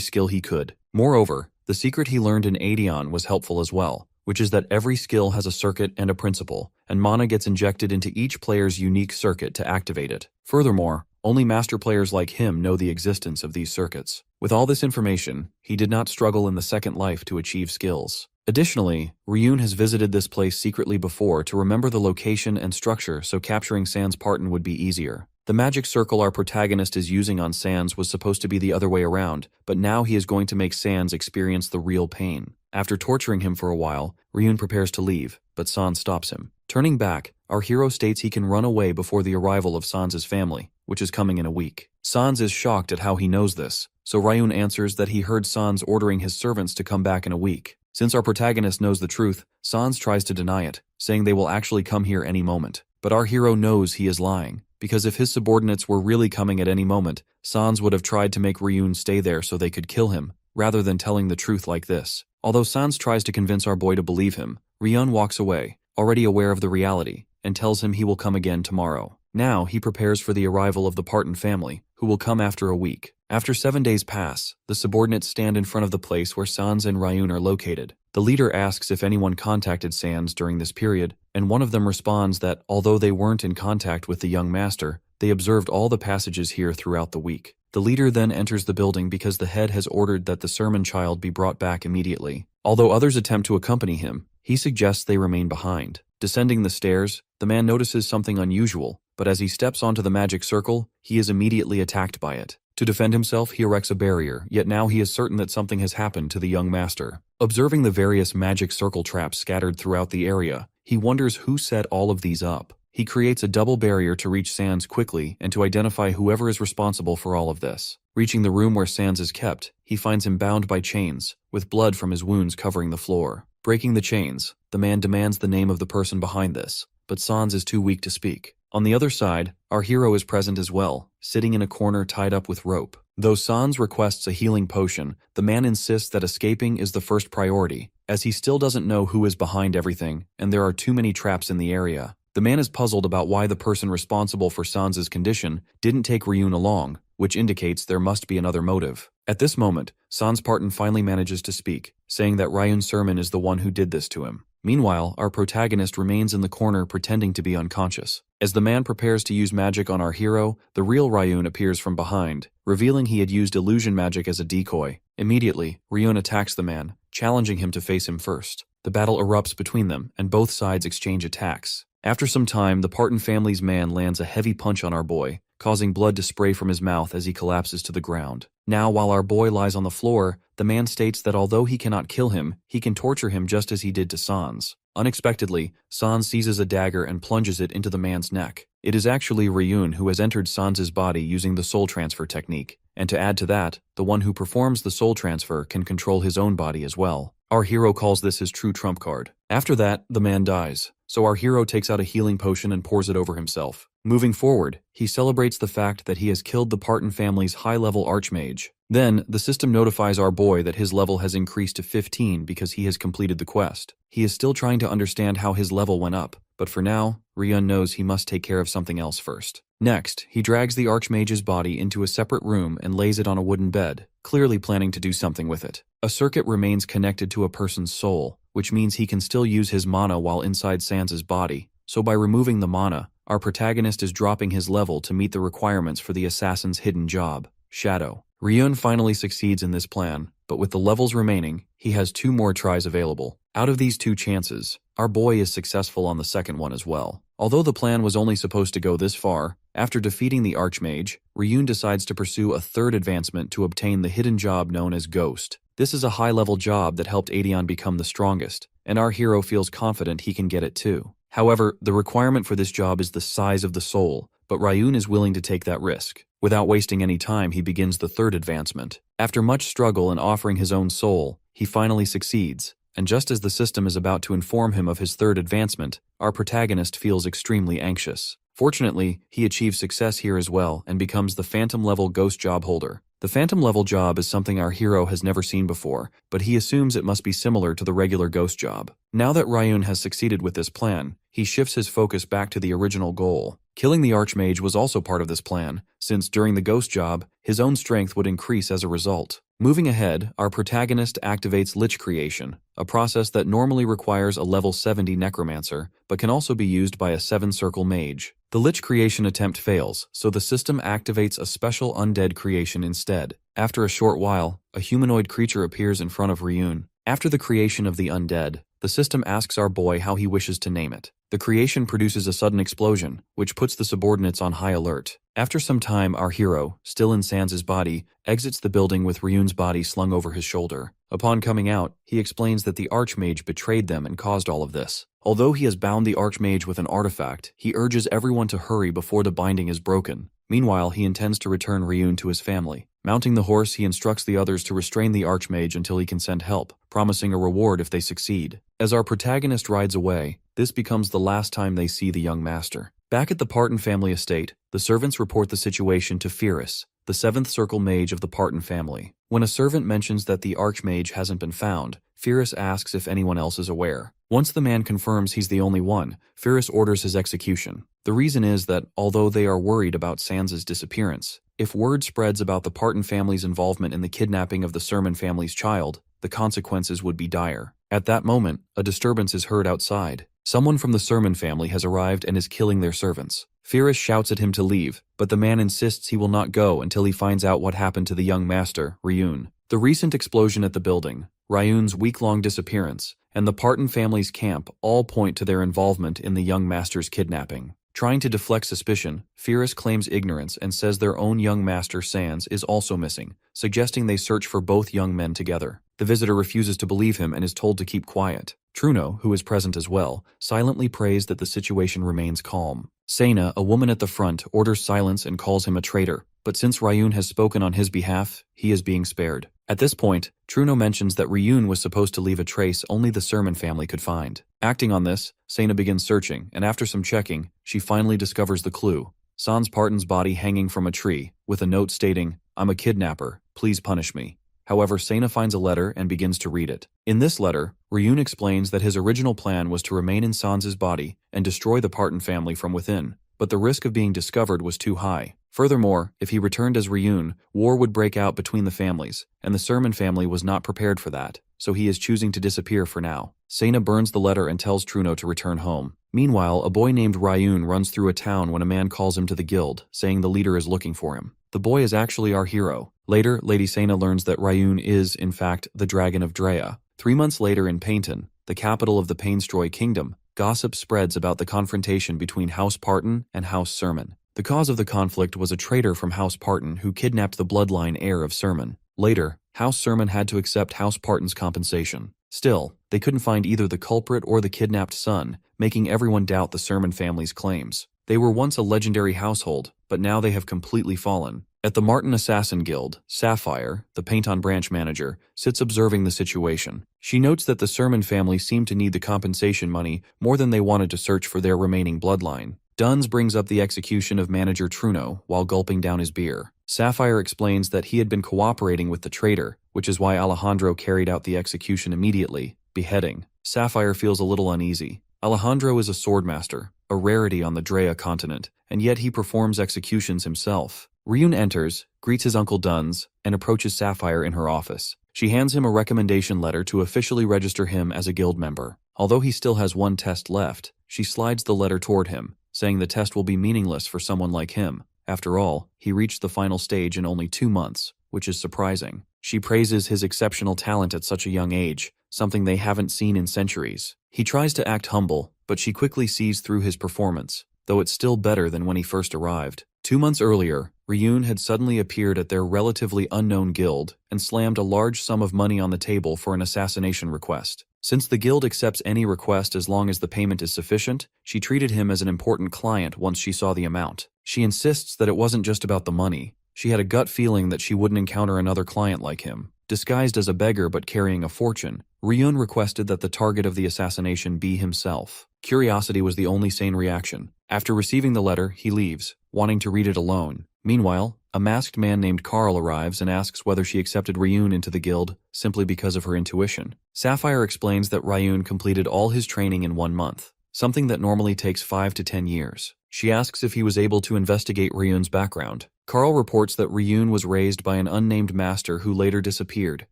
skill he could. Moreover, the secret he learned in Aeon was helpful as well, which is that every skill has a circuit and a principle, and mana gets injected into each player's unique circuit to activate it. Furthermore, only master players like him know the existence of these circuits. With all this information, he did not struggle in the second life to achieve skills. Additionally, Ryun has visited this place secretly before to remember the location and structure so capturing Sans Parton would be easier. The magic circle our protagonist is using on Sans was supposed to be the other way around, but now he is going to make Sans experience the real pain. After torturing him for a while, Ryun prepares to leave, but Sans stops him. Turning back, our hero states he can run away before the arrival of Sans's family, which is coming in a week. Sans is shocked at how he knows this, so Ryun answers that he heard Sans ordering his servants to come back in a week. Since our protagonist knows the truth, Sans tries to deny it, saying they will actually come here any moment. But our hero knows he is lying, because if his subordinates were really coming at any moment, Sans would have tried to make Ryun stay there so they could kill him, rather than telling the truth like this. Although Sans tries to convince our boy to believe him, Ryun walks away, already aware of the reality, and tells him he will come again tomorrow. Now he prepares for the arrival of the Parton family, who will come after a week. After 7 days pass, the subordinates stand in front of the place where Sans and Ryun are located. The leader asks if anyone contacted Sans during this period, and one of them responds that although they weren't in contact with the young master, they observed all the passages here throughout the week. The leader then enters the building because the head has ordered that the sermon child be brought back immediately. Although others attempt to accompany him, he suggests they remain behind. Descending the stairs, the man notices something unusual, but as he steps onto the magic circle, he is immediately attacked by it. To defend himself, he erects a barrier, yet now he is certain that something has happened to the young master. Observing the various magic circle traps scattered throughout the area, he wonders who set all of these up. He creates a double barrier to reach Sans quickly and to identify whoever is responsible for all of this. Reaching the room where Sans is kept, he finds him bound by chains, with blood from his wounds covering the floor. Breaking the chains, the man demands the name of the person behind this, but Sans is too weak to speak. On the other side, our hero is present as well, sitting in a corner tied up with rope. Though Sans requests a healing potion, the man insists that escaping is the first priority, as he still doesn't know who is behind everything, and there are too many traps in the area. The man is puzzled about why the person responsible for Sans's condition didn't take Ryun along, which indicates there must be another motive. At this moment, Sans Parton finally manages to speak, saying that Ryun Sermon is the one who did this to him. Meanwhile, our protagonist remains in the corner pretending to be unconscious. As the man prepares to use magic on our hero, the real Ryun appears from behind, revealing he had used illusion magic as a decoy. Immediately, Ryun attacks the man, challenging him to face him first. The battle erupts between them, and both sides exchange attacks. After some time, the Parton family's man lands a heavy punch on our boy, causing blood to spray from his mouth as he collapses to the ground. Now, while our boy lies on the floor, the man states that although he cannot kill him, he can torture him just as he did to Sans. Unexpectedly, Sans seizes a dagger and plunges it into the man's neck. It is actually Ryun who has entered Sans's body using the soul transfer technique, and to add to that, the one who performs the soul transfer can control his own body as well. Our hero calls this his true trump card. After that, the man dies, so our hero takes out a healing potion and pours it over himself. Moving forward, he celebrates the fact that he has killed the Parton family's high-level archmage. Then, the system notifies our boy that his level has increased to 15 because he has completed the quest. He is still trying to understand how his level went up, but for now, Ryun knows he must take care of something else first. Next, he drags the archmage's body into a separate room and lays it on a wooden bed, clearly planning to do something with it. A circuit remains connected to a person's soul, which means he can still use his mana while inside Sans's body. So by removing the mana, our protagonist is dropping his level to meet the requirements for the assassin's hidden job, Shadow. Ryun finally succeeds in this plan, but with the levels remaining, he has 2 more tries available. Out of these 2 chances, our boy is successful on the second one as well. Although the plan was only supposed to go this far, after defeating the Archmage, Ryun decides to pursue a 3rd advancement to obtain the hidden job known as Ghost. This is a high-level job that helped Aeon become the strongest, and our hero feels confident he can get it too. However, the requirement for this job is the size of the soul, but Ryun is willing to take that risk. Without wasting any time, he begins the 3rd advancement. After much struggle and offering his own soul, he finally succeeds, and just as the system is about to inform him of his 3rd advancement, our protagonist feels extremely anxious. Fortunately, he achieves success here as well and becomes the Phantom-level ghost job holder. The Phantom-level job is something our hero has never seen before, but he assumes it must be similar to the regular ghost job. Now that Ryun has succeeded with this plan, he shifts his focus back to the original goal. Killing the Archmage was also part of this plan, since during the ghost job, his own strength would increase as a result. Moving ahead, our protagonist activates Lich Creation, a process that normally requires a level 70 Necromancer, but can also be used by a 7-circle mage. The Lich Creation attempt fails, so the system activates a special undead creation instead. After a short while, a humanoid creature appears in front of Ryun. After the creation of the undead, the system asks our boy how he wishes to name it. The creation produces a sudden explosion, which puts the subordinates on high alert. After some time, our hero, still in Sans' body, exits the building with Ryun's body slung over his shoulder. Upon coming out, he explains that the Archmage betrayed them and caused all of this. Although he has bound the Archmage with an artifact, he urges everyone to hurry before the binding is broken. Meanwhile, he intends to return Ryun to his family. Mounting the horse, he instructs the others to restrain the Archmage until he can send help, promising a reward if they succeed. As our protagonist rides away, this becomes the last time they see the young master. Back at the Parton family estate, the servants report the situation to Pyrrhus, the 7th circle mage of the Parton family. When a servant mentions that the Archmage hasn't been found, Pyrrhus asks if anyone else is aware. Once the man confirms he's the only one, Pyrrhus orders his execution. The reason is that, although they are worried about Sans' disappearance, if word spreads about the Parton family's involvement in the kidnapping of the Sermon family's child, the consequences would be dire. At that moment, a disturbance is heard outside. Someone from the Sermon family has arrived and is killing their servants. Pyrrhus shouts at him to leave, but the man insists he will not go until he finds out what happened to the young master, Ryun. The recent explosion at the building, Ryun's week-long disappearance, and the Parton family's camp all point to their involvement in the young master's kidnapping. Trying to deflect suspicion, Pyrrhus claims ignorance and says their own young master Sans is also missing, suggesting they search for both young men together. The visitor refuses to believe him and is told to keep quiet. Truno, who is present as well, silently prays that the situation remains calm. Sena, a woman at the front, orders silence and calls him a traitor, but since Ryun has spoken on his behalf, he is being spared. At this point, Truno mentions that Ryun was supposed to leave a trace only the Sermon family could find. Acting on this, Sena begins searching, and after some checking, she finally discovers the clue. Sans Parton's body hanging from a tree, with a note stating, "I'm a kidnapper, please punish me." However, Sena finds a letter and begins to read it. In this letter, Ryun explains that his original plan was to remain in Sans' body and destroy the Parton family from within, but the risk of being discovered was too high. Furthermore, if he returned as Ryun, war would break out between the families, and the Sermon family was not prepared for that, so he is choosing to disappear for now. Sena burns the letter and tells Truno to return home. Meanwhile, a boy named Ryun runs through a town when a man calls him to the guild, saying the leader is looking for him. The boy is actually our hero. Later, Lady Sena learns that Ryun is, in fact, the Dragon of Drea. 3 months later in Painton, the capital of the Painstroy Kingdom, gossip spreads about the confrontation between House Parton and House Sermon. The cause of the conflict was a traitor from House Parton who kidnapped the bloodline heir of Sermon. Later, House Sermon had to accept House Parton's compensation. Still, they couldn't find either the culprit or the kidnapped son, making everyone doubt the Sermon family's claims. They were once a legendary household, but now they have completely fallen. At the Martin Assassin Guild, Sapphire, the Painton branch manager, sits observing the situation. She notes that the Sermon family seemed to need the compensation money more than they wanted to search for their remaining bloodline. Duns brings up the execution of manager Truno while gulping down his beer. Sapphire explains that he had been cooperating with the traitor, which is why Alejandro carried out the execution immediately, beheading. Sapphire feels a little uneasy. Alejandro is a swordmaster, a rarity on the Drea continent, and yet he performs executions himself. Ryun enters, greets his uncle Duns, and approaches Sapphire in her office. She hands him a recommendation letter to officially register him as a guild member. Although he still has one test left, she slides the letter toward him, saying the test will be meaningless for someone like him. After all, he reached the final stage in only 2 months, which is surprising. She praises his exceptional talent at such a young age, something they haven't seen in centuries. He tries to act humble, but she quickly sees through his performance, though it's still better than when he first arrived. 2 months earlier, Ryun had suddenly appeared at their relatively unknown guild and slammed a large sum of money on the table for an assassination request. Since the guild accepts any request as long as the payment is sufficient, she treated him as an important client once she saw the amount. She insists that it wasn't just about the money. She had a gut feeling that she wouldn't encounter another client like him. Disguised as a beggar but carrying a fortune, Ryun requested that the target of the assassination be himself. Curiosity was the only sane reaction. After receiving the letter, he leaves, wanting to read it alone. Meanwhile, a masked man named Carl arrives and asks whether she accepted Ryun into the guild simply because of her intuition. Sapphire explains that Ryun completed all his training in 1 month, something that normally takes 5 to 10 years. She asks if he was able to investigate Ryun's background. Carl reports that Ryun was raised by an unnamed master who later disappeared,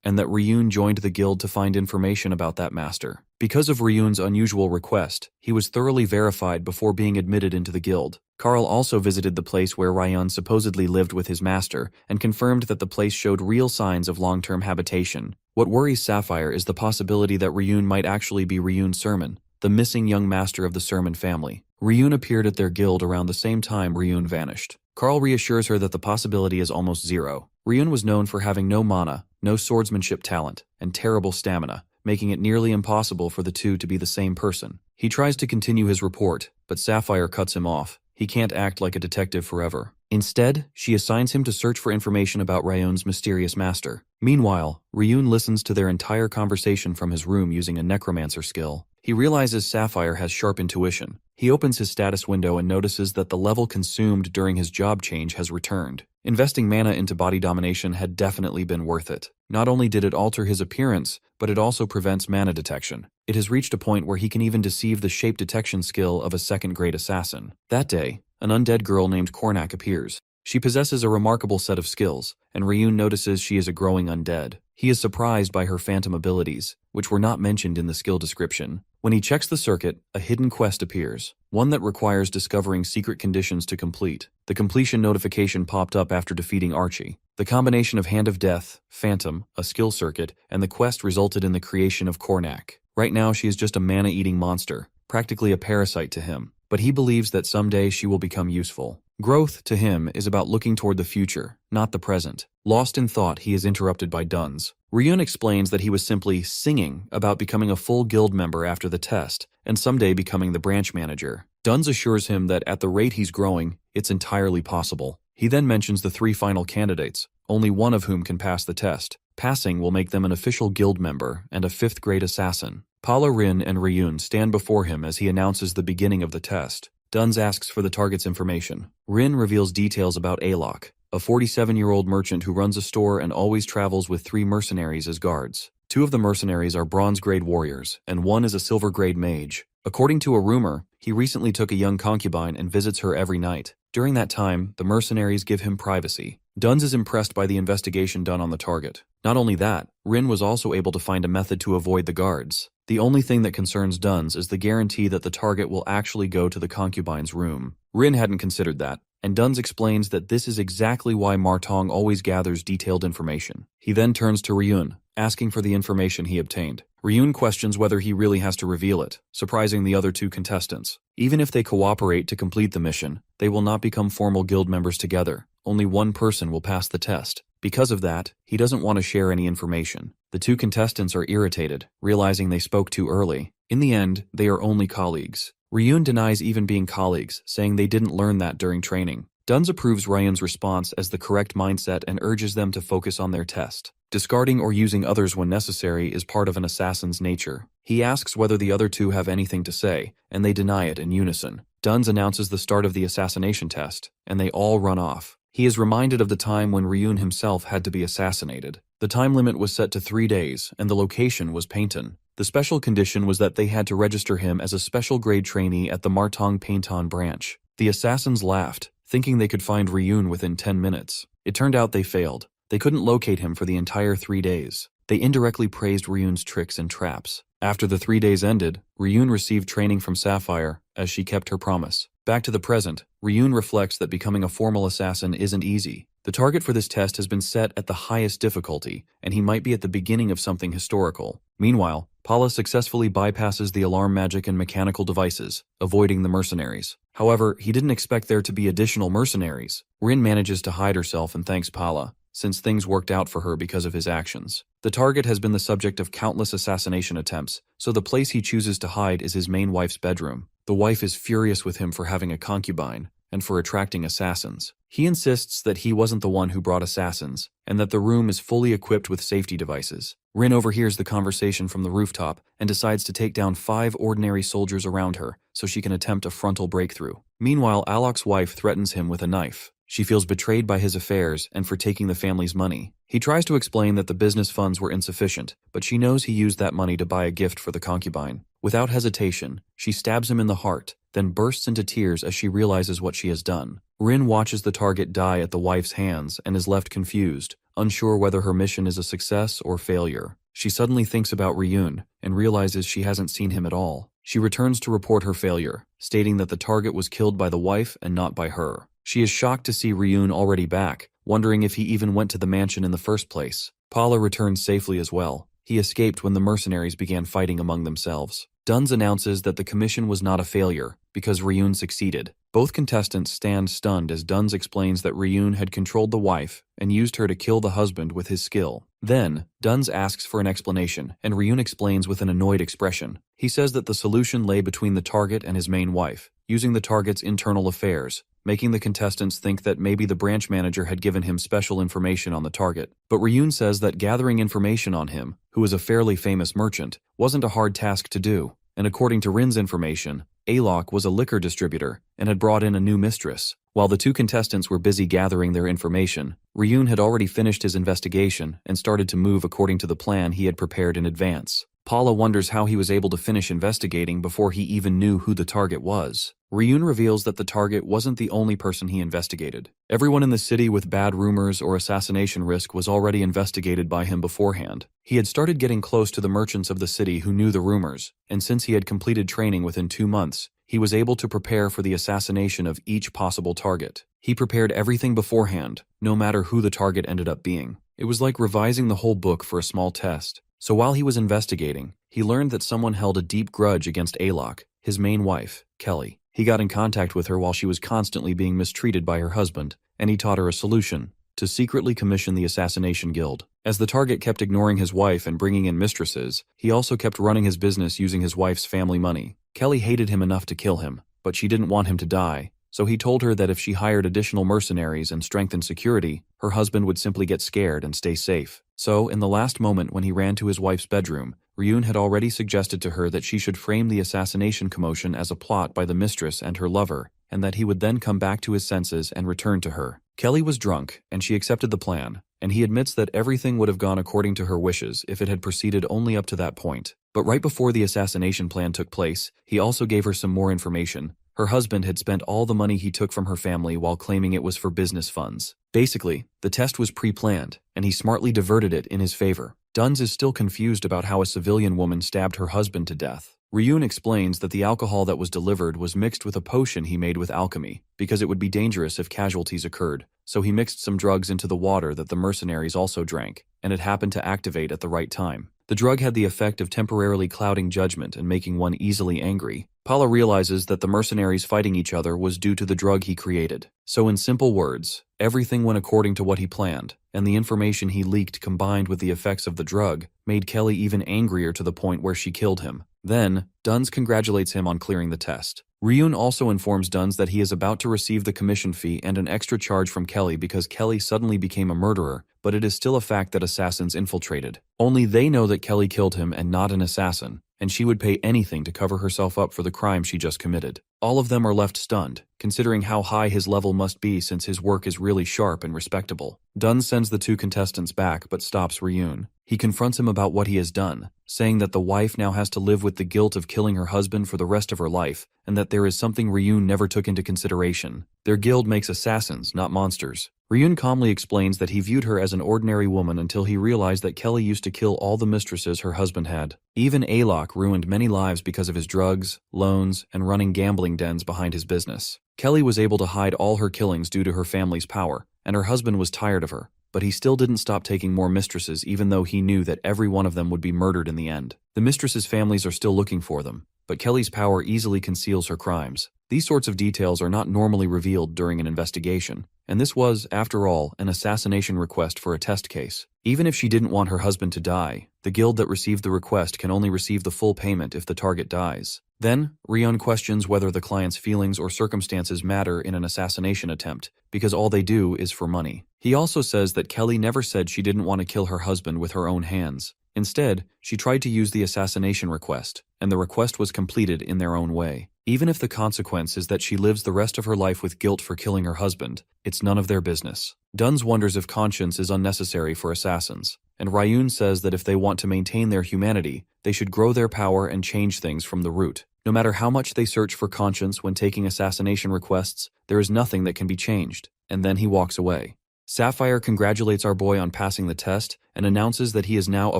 and that Ryun joined the guild to find information about that master. Because of Ryun's unusual request, he was thoroughly verified before being admitted into the guild. Carl also visited the place where Ryun supposedly lived with his master, and confirmed that the place showed real signs of long-term habitation. What worries Sapphire is the possibility that Ryun might actually be Ryun Sermon, the missing young master of the Sermon family. Ryun appeared at their guild around the same time Ryun vanished. Carl reassures her that the possibility is almost zero. Ryun was known for having no mana, no swordsmanship talent, and terrible stamina, making it nearly impossible for the two to be the same person. He tries to continue his report, but Sapphire cuts him off. He can't act like a detective forever. Instead, she assigns him to search for information about Ryun's mysterious master. Meanwhile, Ryun listens to their entire conversation from his room using a necromancer skill. He realizes Sapphire has sharp intuition. He opens his status window and notices that the level consumed during his job change has returned. Investing mana into body domination had definitely been worth it. Not only did it alter his appearance, but it also prevents mana detection. It has reached a point where he can even deceive the shape detection skill of a second-grade assassin. That day, an undead girl named Kornak appears. She possesses a remarkable set of skills, and Ryun notices she is a growing undead. He is surprised by her phantom abilities, which were not mentioned in the skill description. When he checks the circuit, a hidden quest appears, one that requires discovering secret conditions to complete. The completion notification popped up after defeating Archie. The combination of Hand of Death, Phantom, a skill circuit, and the quest resulted in the creation of Kornak. Right now she is just a mana-eating monster, practically a parasite to him, but he believes that someday she will become useful. Growth, to him, is about looking toward the future, not the present. Lost in thought, he is interrupted by Duns. Ryun explains that he was simply singing about becoming a full guild member after the test, and someday becoming the branch manager. Duns assures him that at the rate he's growing, it's entirely possible. He then mentions the 3 final candidates, only one of whom can pass the test. Passing will make them an official guild member and a 5th-grade assassin. Paula, Rin, and Ryun stand before him as he announces the beginning of the test. Duns asks for the target's information. Rin reveals details about Alok, a 47-year-old merchant who runs a store and always travels with 3 mercenaries as guards. 2 of the mercenaries are bronze-grade warriors, and 1 is a silver-grade mage. According to a rumor, he recently took a young concubine and visits her every night. During that time, the mercenaries give him privacy. Duns is impressed by the investigation done on the target. Not only that, Rin was also able to find a method to avoid the guards. The only thing that concerns Duns is the guarantee that the target will actually go to the concubine's room. Rin hadn't considered that, and Duns explains that this is exactly why Martong always gathers detailed information. He then turns to Ryun, asking for the information he obtained. Ryun questions whether he really has to reveal it, surprising the other 2 contestants. Even if they cooperate to complete the mission, they will not become formal guild members together. Only one person will pass the test. Because of that, he doesn't want to share any information. The 2 contestants are irritated, realizing they spoke too early. In the end, they are only colleagues. Ryun denies even being colleagues, saying they didn't learn that during training. Duns approves Ryun's response as the correct mindset and urges them to focus on their test. Discarding or using others when necessary is part of an assassin's nature. He asks whether the other 2 have anything to say, and they deny it in unison. Duns announces the start of the assassination test, and they all run off. He is reminded of the time when Ryun himself had to be assassinated. The time limit was set to 3 days, and the location was Painton. The special condition was that they had to register him as a special grade trainee at the Martong Painton branch. The assassins laughed, thinking they could find Ryun within 10 minutes. It turned out they failed. They couldn't locate him for the entire 3 days. They indirectly praised Ryun's tricks and traps. After the 3 days ended, Ryun received training from Sapphire, as she kept her promise. Back to the present, Ryun reflects that becoming a formal assassin isn't easy. The target for this test has been set at the highest difficulty, and he might be at the beginning of something historical. Meanwhile, Paula successfully bypasses the alarm magic and mechanical devices, avoiding the mercenaries. However, he didn't expect there to be additional mercenaries. Rin manages to hide herself and thanks Paula, since things worked out for her because of his actions. The target has been the subject of countless assassination attempts, so the place he chooses to hide is his main wife's bedroom. The wife is furious with him for having a concubine, and for attracting assassins. He insists that he wasn't the one who brought assassins, and that the room is fully equipped with safety devices. Rin overhears the conversation from the rooftop and decides to take down 5 ordinary soldiers around her so she can attempt a frontal breakthrough. Meanwhile, Alok's wife threatens him with a knife. She feels betrayed by his affairs and for taking the family's money. He tries to explain that the business funds were insufficient, but she knows he used that money to buy a gift for the concubine. Without hesitation, she stabs him in the heart, then bursts into tears as she realizes what she has done. Rin watches the target die at the wife's hands and is left confused, unsure whether her mission is a success or failure. She suddenly thinks about Ryun and realizes she hasn't seen him at all. She returns to report her failure, stating that the target was killed by the wife and not by her. She is shocked to see Ryun already back, wondering if he even went to the mansion in the first place. Paula returns safely as well. He escaped when the mercenaries began fighting among themselves. Duns announces that the commission was not a failure, because Ryun succeeded. Both contestants stand stunned as Duns explains that Ryun had controlled the wife and used her to kill the husband with his skill. Then, Duns asks for an explanation, and Ryun explains with an annoyed expression. He says that the solution lay between the target and his main wife, using the target's internal affairs, making the contestants think that maybe the branch manager had given him special information on the target. But Ryun says that gathering information on him, who is a fairly famous merchant, wasn't a hard task to do. And according to Rin's information, Alok was a liquor distributor and had brought in a new mistress. While the two contestants were busy gathering their information, Ryun had already finished his investigation and started to move according to the plan he had prepared in advance. Paula wonders how he was able to finish investigating before he even knew who the target was. Ryun reveals that the target wasn't the only person he investigated. Everyone in the city with bad rumors or assassination risk was already investigated by him beforehand. He had started getting close to the merchants of the city who knew the rumors, and since he had completed training within 2 months, he was able to prepare for the assassination of each possible target. He prepared everything beforehand, no matter who the target ended up being. It was like revising the whole book for a small test. So while he was investigating, he learned that someone held a deep grudge against Alok, his main wife, Kelly. He got in contact with her while she was constantly being mistreated by her husband, and he taught her a solution: to secretly commission the assassination guild. As the target kept ignoring his wife and bringing in mistresses, he also kept running his business using his wife's family money. Kelly hated him enough to kill him, but she didn't want him to die, so he told her that if she hired additional mercenaries and strengthened security, her husband would simply get scared and stay safe. So, in the last moment when he ran to his wife's bedroom, Ryun had already suggested to her that she should frame the assassination commotion as a plot by the mistress and her lover, and that he would then come back to his senses and return to her. Kelly was drunk, and she accepted the plan, and he admits that everything would have gone according to her wishes if it had proceeded only up to that point. But right before the assassination plan took place, he also gave her some more information. Her husband had spent all the money he took from her family while claiming it was for business funds. Basically, the test was pre-planned, and he smartly diverted it in his favor. Duns is still confused about how a civilian woman stabbed her husband to death. Ryun explains that the alcohol that was delivered was mixed with a potion he made with alchemy, because it would be dangerous if casualties occurred, so he mixed some drugs into the water that the mercenaries also drank, and it happened to activate at the right time. The drug had the effect of temporarily clouding judgment and making one easily angry. Paula realizes that the mercenaries fighting each other was due to the drug he created. So in simple words, everything went according to what he planned, and the information he leaked combined with the effects of the drug made Kelly even angrier to the point where she killed him. Then, Duns congratulates him on clearing the test. Ryun also informs Duns that he is about to receive the commission fee and an extra charge from Kelly because Kelly suddenly became a murderer, but it is still a fact that assassins infiltrated. Only they know that Kelly killed him and not an assassin, and she would pay anything to cover herself up for the crime she just committed. All of them are left stunned, considering how high his level must be since his work is really sharp and respectable. Duns sends the two contestants back but stops Ryun. He confronts him about what he has done, saying that the wife now has to live with the guilt of killing her husband for the rest of her life, and that there is something Ryun never took into consideration. Their guild makes assassins, not monsters. Ryun calmly explains that he viewed her as an ordinary woman until he realized that Kelly used to kill all the mistresses her husband had. Even Alok ruined many lives because of his drugs, loans, and running gambling dens behind his business. Kelly was able to hide all her killings due to her family's power, and her husband was tired of her. But he still didn't stop taking more mistresses even though he knew that every one of them would be murdered in the end. The mistresses' families are still looking for them, but Kelly's power easily conceals her crimes. These sorts of details are not normally revealed during an investigation, and this was, after all, an assassination request for a test case. Even if she didn't want her husband to die, the guild that received the request can only receive the full payment if the target dies. Then, Ryun questions whether the client's feelings or circumstances matter in an assassination attempt, because all they do is for money. He also says that Kelly never said she didn't want to kill her husband with her own hands. Instead, she tried to use the assassination request, and the request was completed in their own way. Even if the consequence is that she lives the rest of her life with guilt for killing her husband, it's none of their business. Duns wonders if conscience is unnecessary for assassins, and Ryun says that if they want to maintain their humanity, they should grow their power and change things from the root. No matter how much they search for conscience when taking assassination requests, there is nothing that can be changed, and then he walks away. Sapphire congratulates our boy on passing the test and announces that he is now a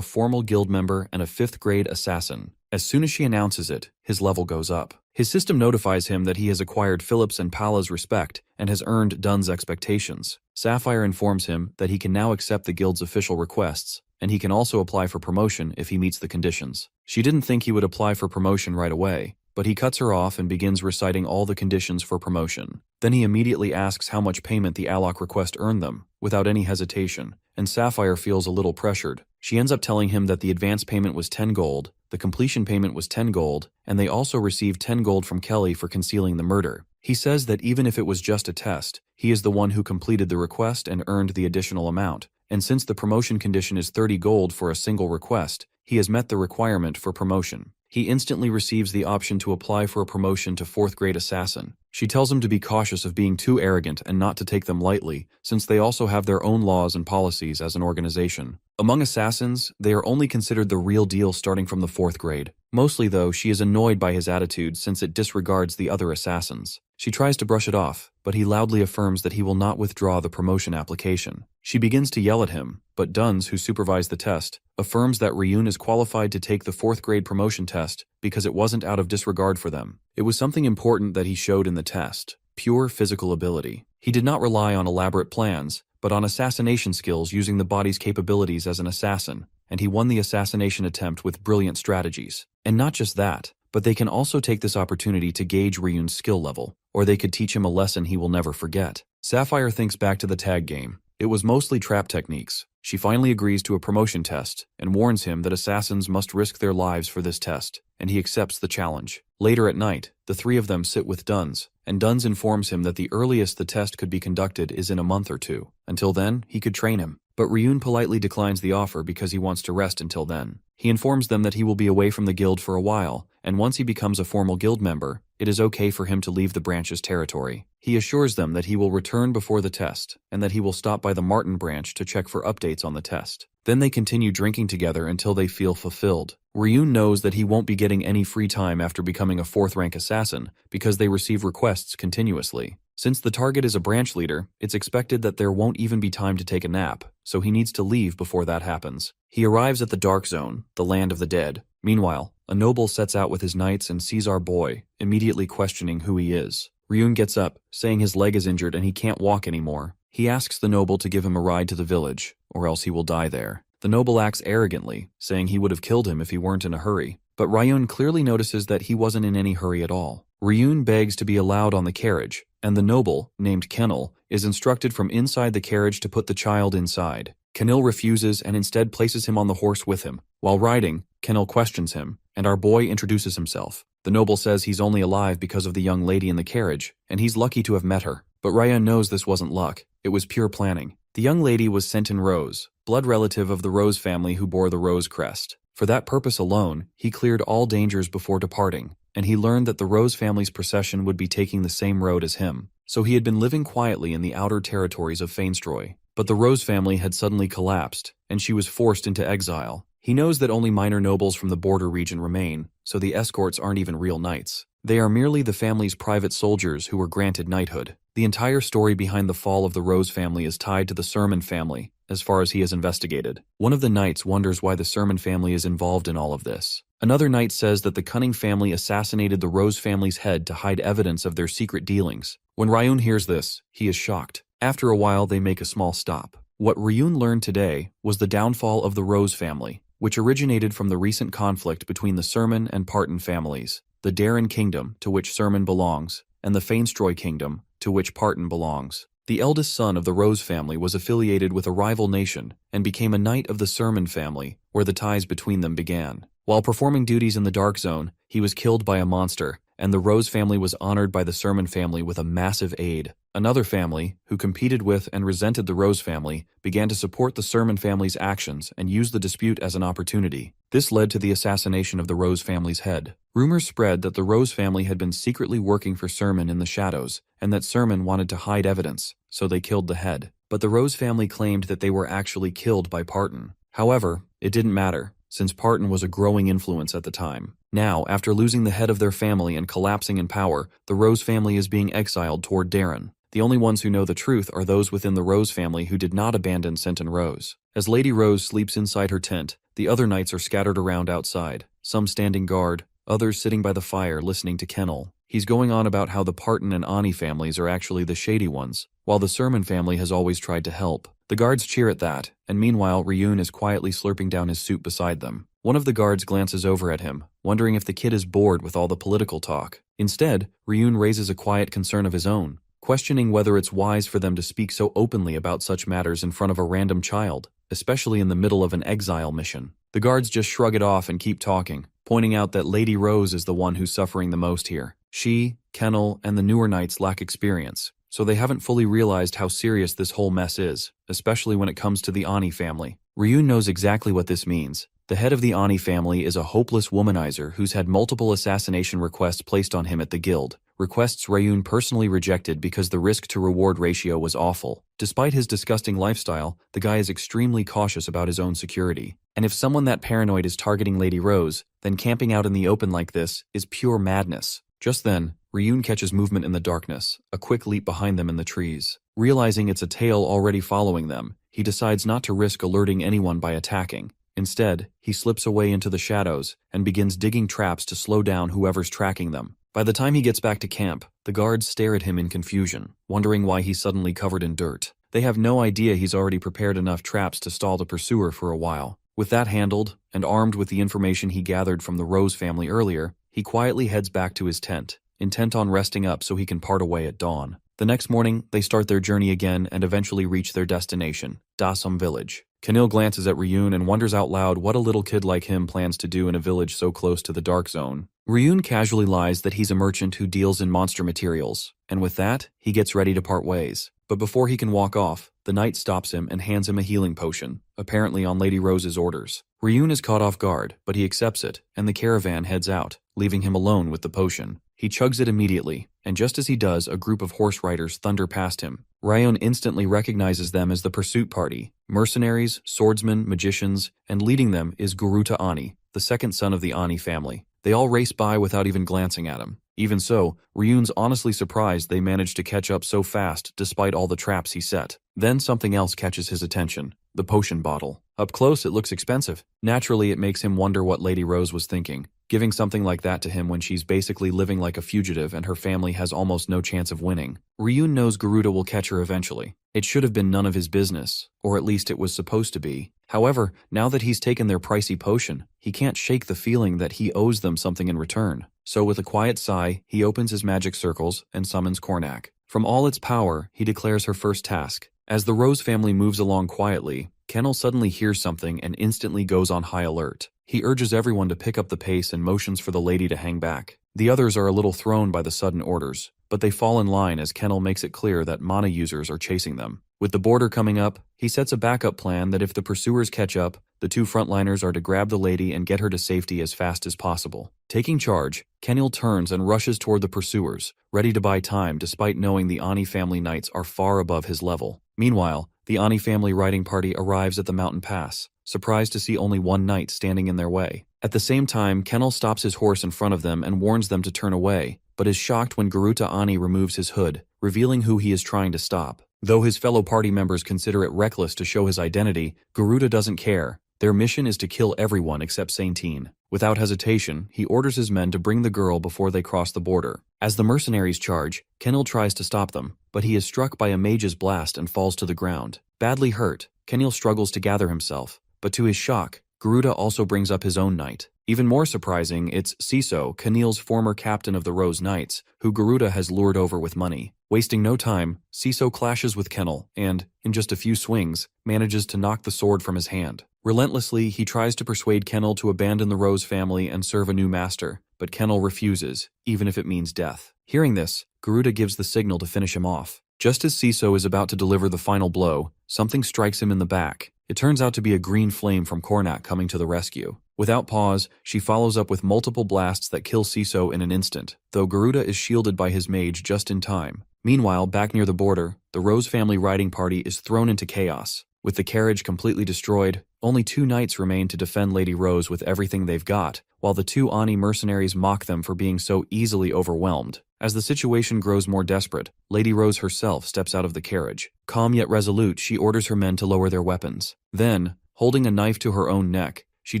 formal guild member and a 5th grade assassin. As soon as she announces it, his level goes up. His system notifies him that he has acquired Philip's and Pala's respect and has earned Dun's expectations. Sapphire informs him that he can now accept the guild's official requests, and he can also apply for promotion if he meets the conditions. She didn't think he would apply for promotion right away, but he cuts her off and begins reciting all the conditions for promotion. Then he immediately asks how much payment the alloc request earned them, without any hesitation, and Sapphire feels a little pressured. She ends up telling him that the advance payment was 10 gold, the completion payment was 10 gold, and they also received 10 gold from Kelly for concealing the murder. He says that even if it was just a test, he is the one who completed the request and earned the additional amount, and since the promotion condition is 30 gold for a single request, he has met the requirement for promotion. He instantly receives the option to apply for a promotion to 4th grade assassin. She tells him to be cautious of being too arrogant and not to take them lightly, since they also have their own laws and policies as an organization. Among assassins, they are only considered the real deal starting from the 4th grade. Mostly though, she is annoyed by his attitude since it disregards the other assassins. She tries to brush it off, but he loudly affirms that he will not withdraw the promotion application. She begins to yell at him, but Duns, who supervised the test, affirms that Ryun is qualified to take the 4th grade promotion test because it wasn't out of disregard for them. It was something important that he showed in the test: pure physical ability. He did not rely on elaborate plans, but on assassination skills using the body's capabilities as an assassin, and he won the assassination attempt with brilliant strategies. And not just that, but they can also take this opportunity to gauge Ryun's skill level, or they could teach him a lesson he will never forget. Sapphire thinks back to the tag game. It was mostly trap techniques. She finally agrees to a promotion test and warns him that assassins must risk their lives for this test, and he accepts the challenge. Later at night, the three of them sit with Duns, and Duns informs him that the earliest the test could be conducted is in a month or two. Until then, he could train him. But Ryun politely declines the offer because he wants to rest until then. He informs them that he will be away from the guild for a while, and once he becomes a formal guild member, it is okay for him to leave the branch's territory. He assures them that he will return before the test, and that he will stop by the Martin branch to check for updates on the test. Then they continue drinking together until they feel fulfilled. Ryun knows that he won't be getting any free time after becoming a 4th rank assassin, because they receive requests continuously. Since the target is a branch leader, it's expected that there won't even be time to take a nap, so he needs to leave before that happens. He arrives at the Dark Zone, the land of the dead. Meanwhile, a noble sets out with his knights and sees our boy, immediately questioning who he is. Ryun gets up, saying his leg is injured and he can't walk anymore. He asks the noble to give him a ride to the village, or else he will die there. The noble acts arrogantly, saying he would have killed him if he weren't in a hurry. But Ryun clearly notices that he wasn't in any hurry at all. Ryun begs to be allowed on the carriage, and the noble, named Kenil, is instructed from inside the carriage to put the child inside. Kenil refuses and instead places him on the horse with him. While riding, Kenil questions him, and our boy introduces himself. The noble says he's only alive because of the young lady in the carriage, and he's lucky to have met her. But Ryun knows this wasn't luck, it was pure planning. The young lady was Sentin Rose, blood relative of the Rose family who bore the Rose crest. For that purpose alone, he cleared all dangers before departing, and he learned that the Rose family's procession would be taking the same road as him. So he had been living quietly in the outer territories of Feinstroy. But the Rose family had suddenly collapsed, and she was forced into exile. He knows that only minor nobles from the border region remain, so the escorts aren't even real knights. They are merely the family's private soldiers who were granted knighthood. The entire story behind the fall of the Rose family is tied to the Sermon family, as far as he has investigated. One of the knights wonders why the Sermon family is involved in all of this. Another knight says that the Cunning family assassinated the Rose family's head to hide evidence of their secret dealings. When Ryun hears this, he is shocked. After a while, they make a small stop. What Ryun learned today was the downfall of the Rose family, which originated from the recent conflict between the Sermon and Parton families, the Darren kingdom, to which Sermon belongs, and the Feinstroy kingdom, to which Parton belongs. The eldest son of the Rose family was affiliated with a rival nation and became a knight of the Sermon family, where the ties between them began. While performing duties in the Dark Zone, he was killed by a monster, and the Rose family was honored by the Sermon family with a massive aid. Another family, who competed with and resented the Rose family, began to support the Sermon family's actions and used the dispute as an opportunity. This led to the assassination of the Rose family's head. Rumors spread that the Rose family had been secretly working for Sermon in the shadows, and that Sermon wanted to hide evidence, so they killed the head. But the Rose family claimed that they were actually killed by Parton. However, it didn't matter, since Parton was a growing influence at the time. Now, after losing the head of their family and collapsing in power, the Rose family is being exiled toward Darren. The only ones who know the truth are those within the Rose family who did not abandon Senton Rose. As Lady Rose sleeps inside her tent, the other knights are scattered around outside, some standing guard, others sitting by the fire listening to Kennel. He's going on about how the Parton and Ani families are actually the shady ones, while the Sermon family has always tried to help. The guards cheer at that, and meanwhile Ryun is quietly slurping down his soup beside them. One of the guards glances over at him, wondering if the kid is bored with all the political talk. Instead, Ryun raises a quiet concern of his own, questioning whether it's wise for them to speak so openly about such matters in front of a random child, especially in the middle of an exile mission. The guards just shrug it off and keep talking, pointing out that Lady Rose is the one who's suffering the most here. She, Kennel, and the newer knights lack experience, so they haven't fully realized how serious this whole mess is, especially when it comes to the Ani family. Ryun knows exactly what this means. The head of the Ani family is a hopeless womanizer who's had multiple assassination requests placed on him at the guild, requests Ryun personally rejected because the risk-to-reward ratio was awful. Despite his disgusting lifestyle, the guy is extremely cautious about his own security. And if someone that paranoid is targeting Lady Rose, then camping out in the open like this is pure madness. Just then, Ryun catches movement in the darkness, a quick leap behind them in the trees. Realizing it's a tail already following them, he decides not to risk alerting anyone by attacking. Instead, he slips away into the shadows and begins digging traps to slow down whoever's tracking them. By the time he gets back to camp, the guards stare at him in confusion, wondering why he's suddenly covered in dirt. They have no idea he's already prepared enough traps to stall the pursuer for a while. With that handled, and armed with the information he gathered from the Rose family earlier, he quietly heads back to his tent, intent on resting up so he can part away at dawn. The next morning, they start their journey again and eventually reach their destination, Dasam village. Camille glances at Ryun and wonders out loud what a little kid like him plans to do in a village so close to the dark zone. Ryun casually lies that he's a merchant who deals in monster materials, and with that, he gets ready to part ways. But before he can walk off, the knight stops him and hands him a healing potion, apparently on Lady Rose's orders. Ryun is caught off guard, but he accepts it, and the caravan heads out, leaving him alone with the potion. He chugs it immediately, and just as he does, a group of horse riders thunder past him. Ryun instantly recognizes them as the pursuit party, mercenaries, swordsmen, magicians, and leading them is Garuta Ani, the second son of the Ani family. They all race by without even glancing at him. Even so, Ryun's honestly surprised they managed to catch up so fast despite all the traps he set. Then something else catches his attention, the potion bottle. Up close it looks expensive. Naturally it makes him wonder what Lady Rose was thinking, giving something like that to him when she's basically living like a fugitive and her family has almost no chance of winning. Ryun knows Garuda will catch her eventually. It should have been none of his business, or at least it was supposed to be. However, now that he's taken their pricey potion, he can't shake the feeling that he owes them something in return. So with a quiet sigh, he opens his magic circles and summons Kornak. From all its power, he declares her first task. As the Rose family moves along quietly, Kennel suddenly hears something and instantly goes on high alert. He urges everyone to pick up the pace and motions for the lady to hang back. The others are a little thrown by the sudden orders, but they fall in line as Kennel makes it clear that mana users are chasing them. With the border coming up, he sets a backup plan that if the pursuers catch up, the two frontliners are to grab the lady and get her to safety as fast as possible. Taking charge, Kennel turns and rushes toward the pursuers, ready to buy time despite knowing the Ani family knights are far above his level. Meanwhile, the Ani family riding party arrives at the mountain pass, surprised to see only one knight standing in their way. At the same time, Kennel stops his horse in front of them and warns them to turn away, but is shocked when Garuta Ani removes his hood, revealing who he is trying to stop. Though his fellow party members consider it reckless to show his identity, Garuda doesn't care. Their mission is to kill everyone except Saintine. Without hesitation, he orders his men to bring the girl before they cross the border. As the mercenaries charge, Kennel tries to stop them, but he is struck by a mage's blast and falls to the ground. Badly hurt, Kennel struggles to gather himself, but to his shock, Garuda also brings up his own knight. Even more surprising, it's Siso, Kennel's former captain of the Rose Knights, who Garuda has lured over with money. Wasting no time, Siso clashes with Kennel and, in just a few swings, manages to knock the sword from his hand. Relentlessly, he tries to persuade Kennel to abandon the Rose family and serve a new master, but Kennel refuses, even if it means death. Hearing this, Garuda gives the signal to finish him off. Just as Siso is about to deliver the final blow, something strikes him in the back. It turns out to be a green flame from Kornak coming to the rescue. Without pause, she follows up with multiple blasts that kill Siso in an instant, though Garuda is shielded by his mage just in time. Meanwhile, back near the border, the Rose family riding party is thrown into chaos. With the carriage completely destroyed, only 2 knights remain to defend Lady Rose with everything they've got, while the 2 Ani mercenaries mock them for being so easily overwhelmed. As the situation grows more desperate, Lady Rose herself steps out of the carriage. Calm yet resolute, she orders her men to lower their weapons. Then, holding a knife to her own neck, she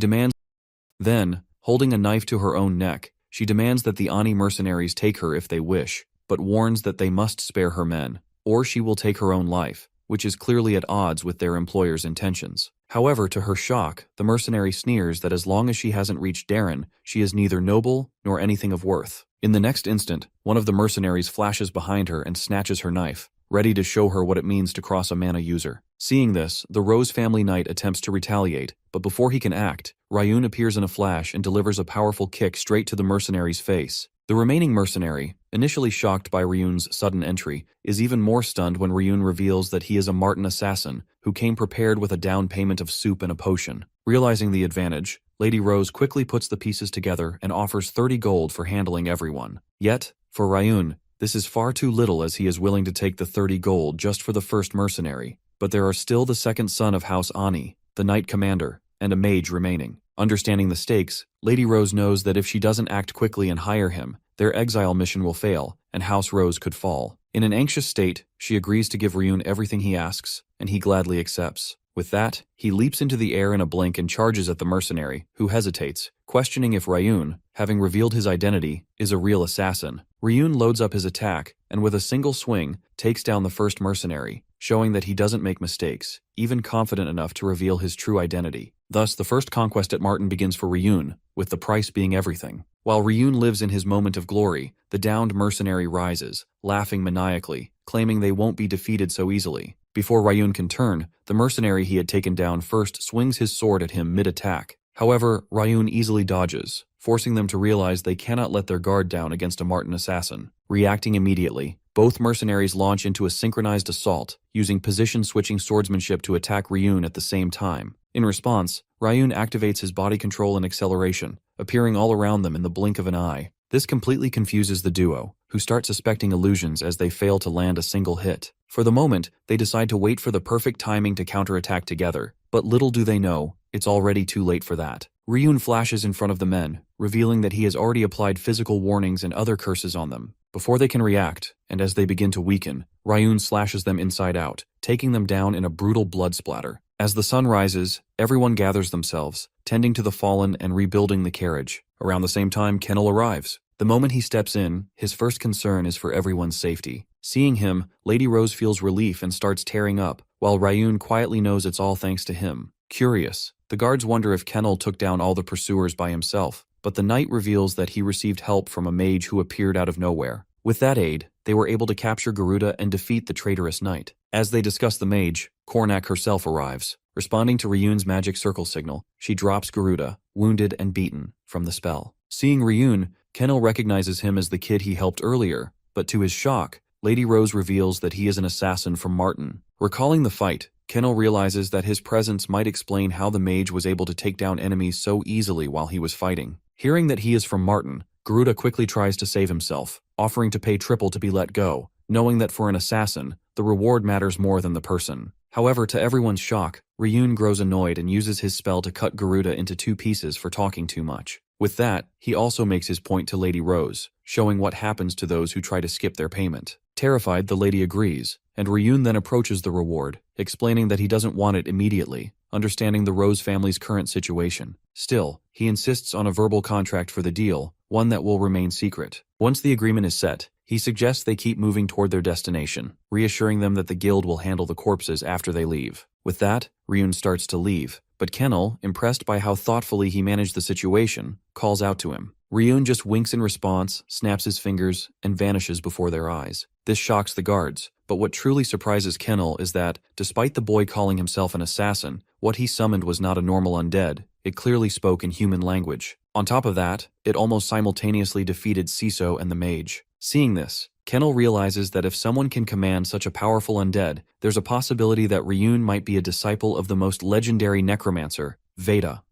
demands that the Ani mercenaries take her if they wish, but warns that they must spare her men, or she will take her own life, which is clearly at odds with their employer's intentions. However, to her shock, the mercenary sneers that as long as she hasn't reached Darren, she is neither noble nor anything of worth. In the next instant, one of the mercenaries flashes behind her and snatches her knife, ready to show her what it means to cross a mana user. Seeing this, the Rose family knight attempts to retaliate, but before he can act, Ryun appears in a flash and delivers a powerful kick straight to the mercenary's face. The remaining mercenary, initially shocked by Ryun's sudden entry, is even more stunned when Ryun reveals that he is a Martin assassin who came prepared with a down payment of soup and a potion. Realizing the advantage, Lady Rose quickly puts the pieces together and offers 30 gold for handling everyone. Yet, for Ryun, this is far too little as he is willing to take the 30 gold just for the first mercenary. But there are still the second son of House Ani, the knight commander, and a mage remaining. Understanding the stakes, Lady Rose knows that if she doesn't act quickly and hire him, their exile mission will fail, and House Rose could fall. In an anxious state, she agrees to give Ryun everything he asks, and he gladly accepts. With that, he leaps into the air in a blink and charges at the mercenary, who hesitates, questioning if Ryun, having revealed his identity, is a real assassin. Ryun loads up his attack, and with a single swing, takes down the first mercenary, showing that he doesn't make mistakes, even confident enough to reveal his true identity. Thus, the first conquest at Martin begins for Ryun, with the price being everything. While Ryun lives in his moment of glory, the downed mercenary rises, laughing maniacally, claiming they won't be defeated so easily. Before Ryun can turn, the mercenary he had taken down first swings his sword at him mid-attack. However, Ryun easily dodges, forcing them to realize they cannot let their guard down against a Martin assassin. Reacting immediately, both mercenaries launch into a synchronized assault, using position-switching swordsmanship to attack Ryun at the same time. In response, Ryun activates his body control and acceleration, appearing all around them in the blink of an eye. This completely confuses the duo, who start suspecting illusions as they fail to land a single hit. For the moment, they decide to wait for the perfect timing to counterattack together, but little do they know, it's already too late for that. Ryun flashes in front of the men, revealing that he has already applied physical warnings and other curses on them. Before they can react, and as they begin to weaken, Ryun slashes them inside out, taking them down in a brutal blood splatter. As the sun rises, everyone gathers themselves, tending to the fallen and rebuilding the carriage. Around the same time, Kennel arrives. The moment he steps in, his first concern is for everyone's safety. Seeing him, Lady Rose feels relief and starts tearing up, while Ryun quietly knows it's all thanks to him. Curious, the guards wonder if Kennel took down all the pursuers by himself, but the knight reveals that he received help from a mage who appeared out of nowhere. With that aid, they were able to capture Garuda and defeat the traitorous knight. As they discuss the mage, Kornak herself arrives. Responding to Ryun's magic circle signal, she drops Garuda, wounded and beaten, from the spell. Seeing Ryun, Kennel recognizes him as the kid he helped earlier, but to his shock, Lady Rose reveals that he is an assassin from Martin. Recalling the fight, Kennel realizes that his presence might explain how the mage was able to take down enemies so easily while he was fighting. Hearing that he is from Martin, Garuda quickly tries to save himself, offering to pay triple to be let go, knowing that for an assassin, the reward matters more than the person. However, to everyone's shock, Ryun grows annoyed and uses his spell to cut Garuda into 2 pieces for talking too much. With that, he also makes his point to Lady Rose, showing what happens to those who try to skip their payment. Terrified, the lady agrees, and Ryun then approaches the reward, explaining that he doesn't want it immediately, understanding the Rose family's current situation. Still, he insists on a verbal contract for the deal, one that will remain secret. Once the agreement is set, he suggests they keep moving toward their destination, reassuring them that the guild will handle the corpses after they leave. With that, Ryun starts to leave, but Kennel, impressed by how thoughtfully he managed the situation, calls out to him. Ryun just winks in response, snaps his fingers, and vanishes before their eyes. This shocks the guards, but what truly surprises Kennel is that, despite the boy calling himself an assassin, What he summoned was not a normal undead, it clearly spoke in human language. On top of that, it almost simultaneously defeated Siso and the mage. Seeing this, Kennel realizes that if someone can command such a powerful undead, there's a possibility that Ryun might be a disciple of the most legendary necromancer, Veda.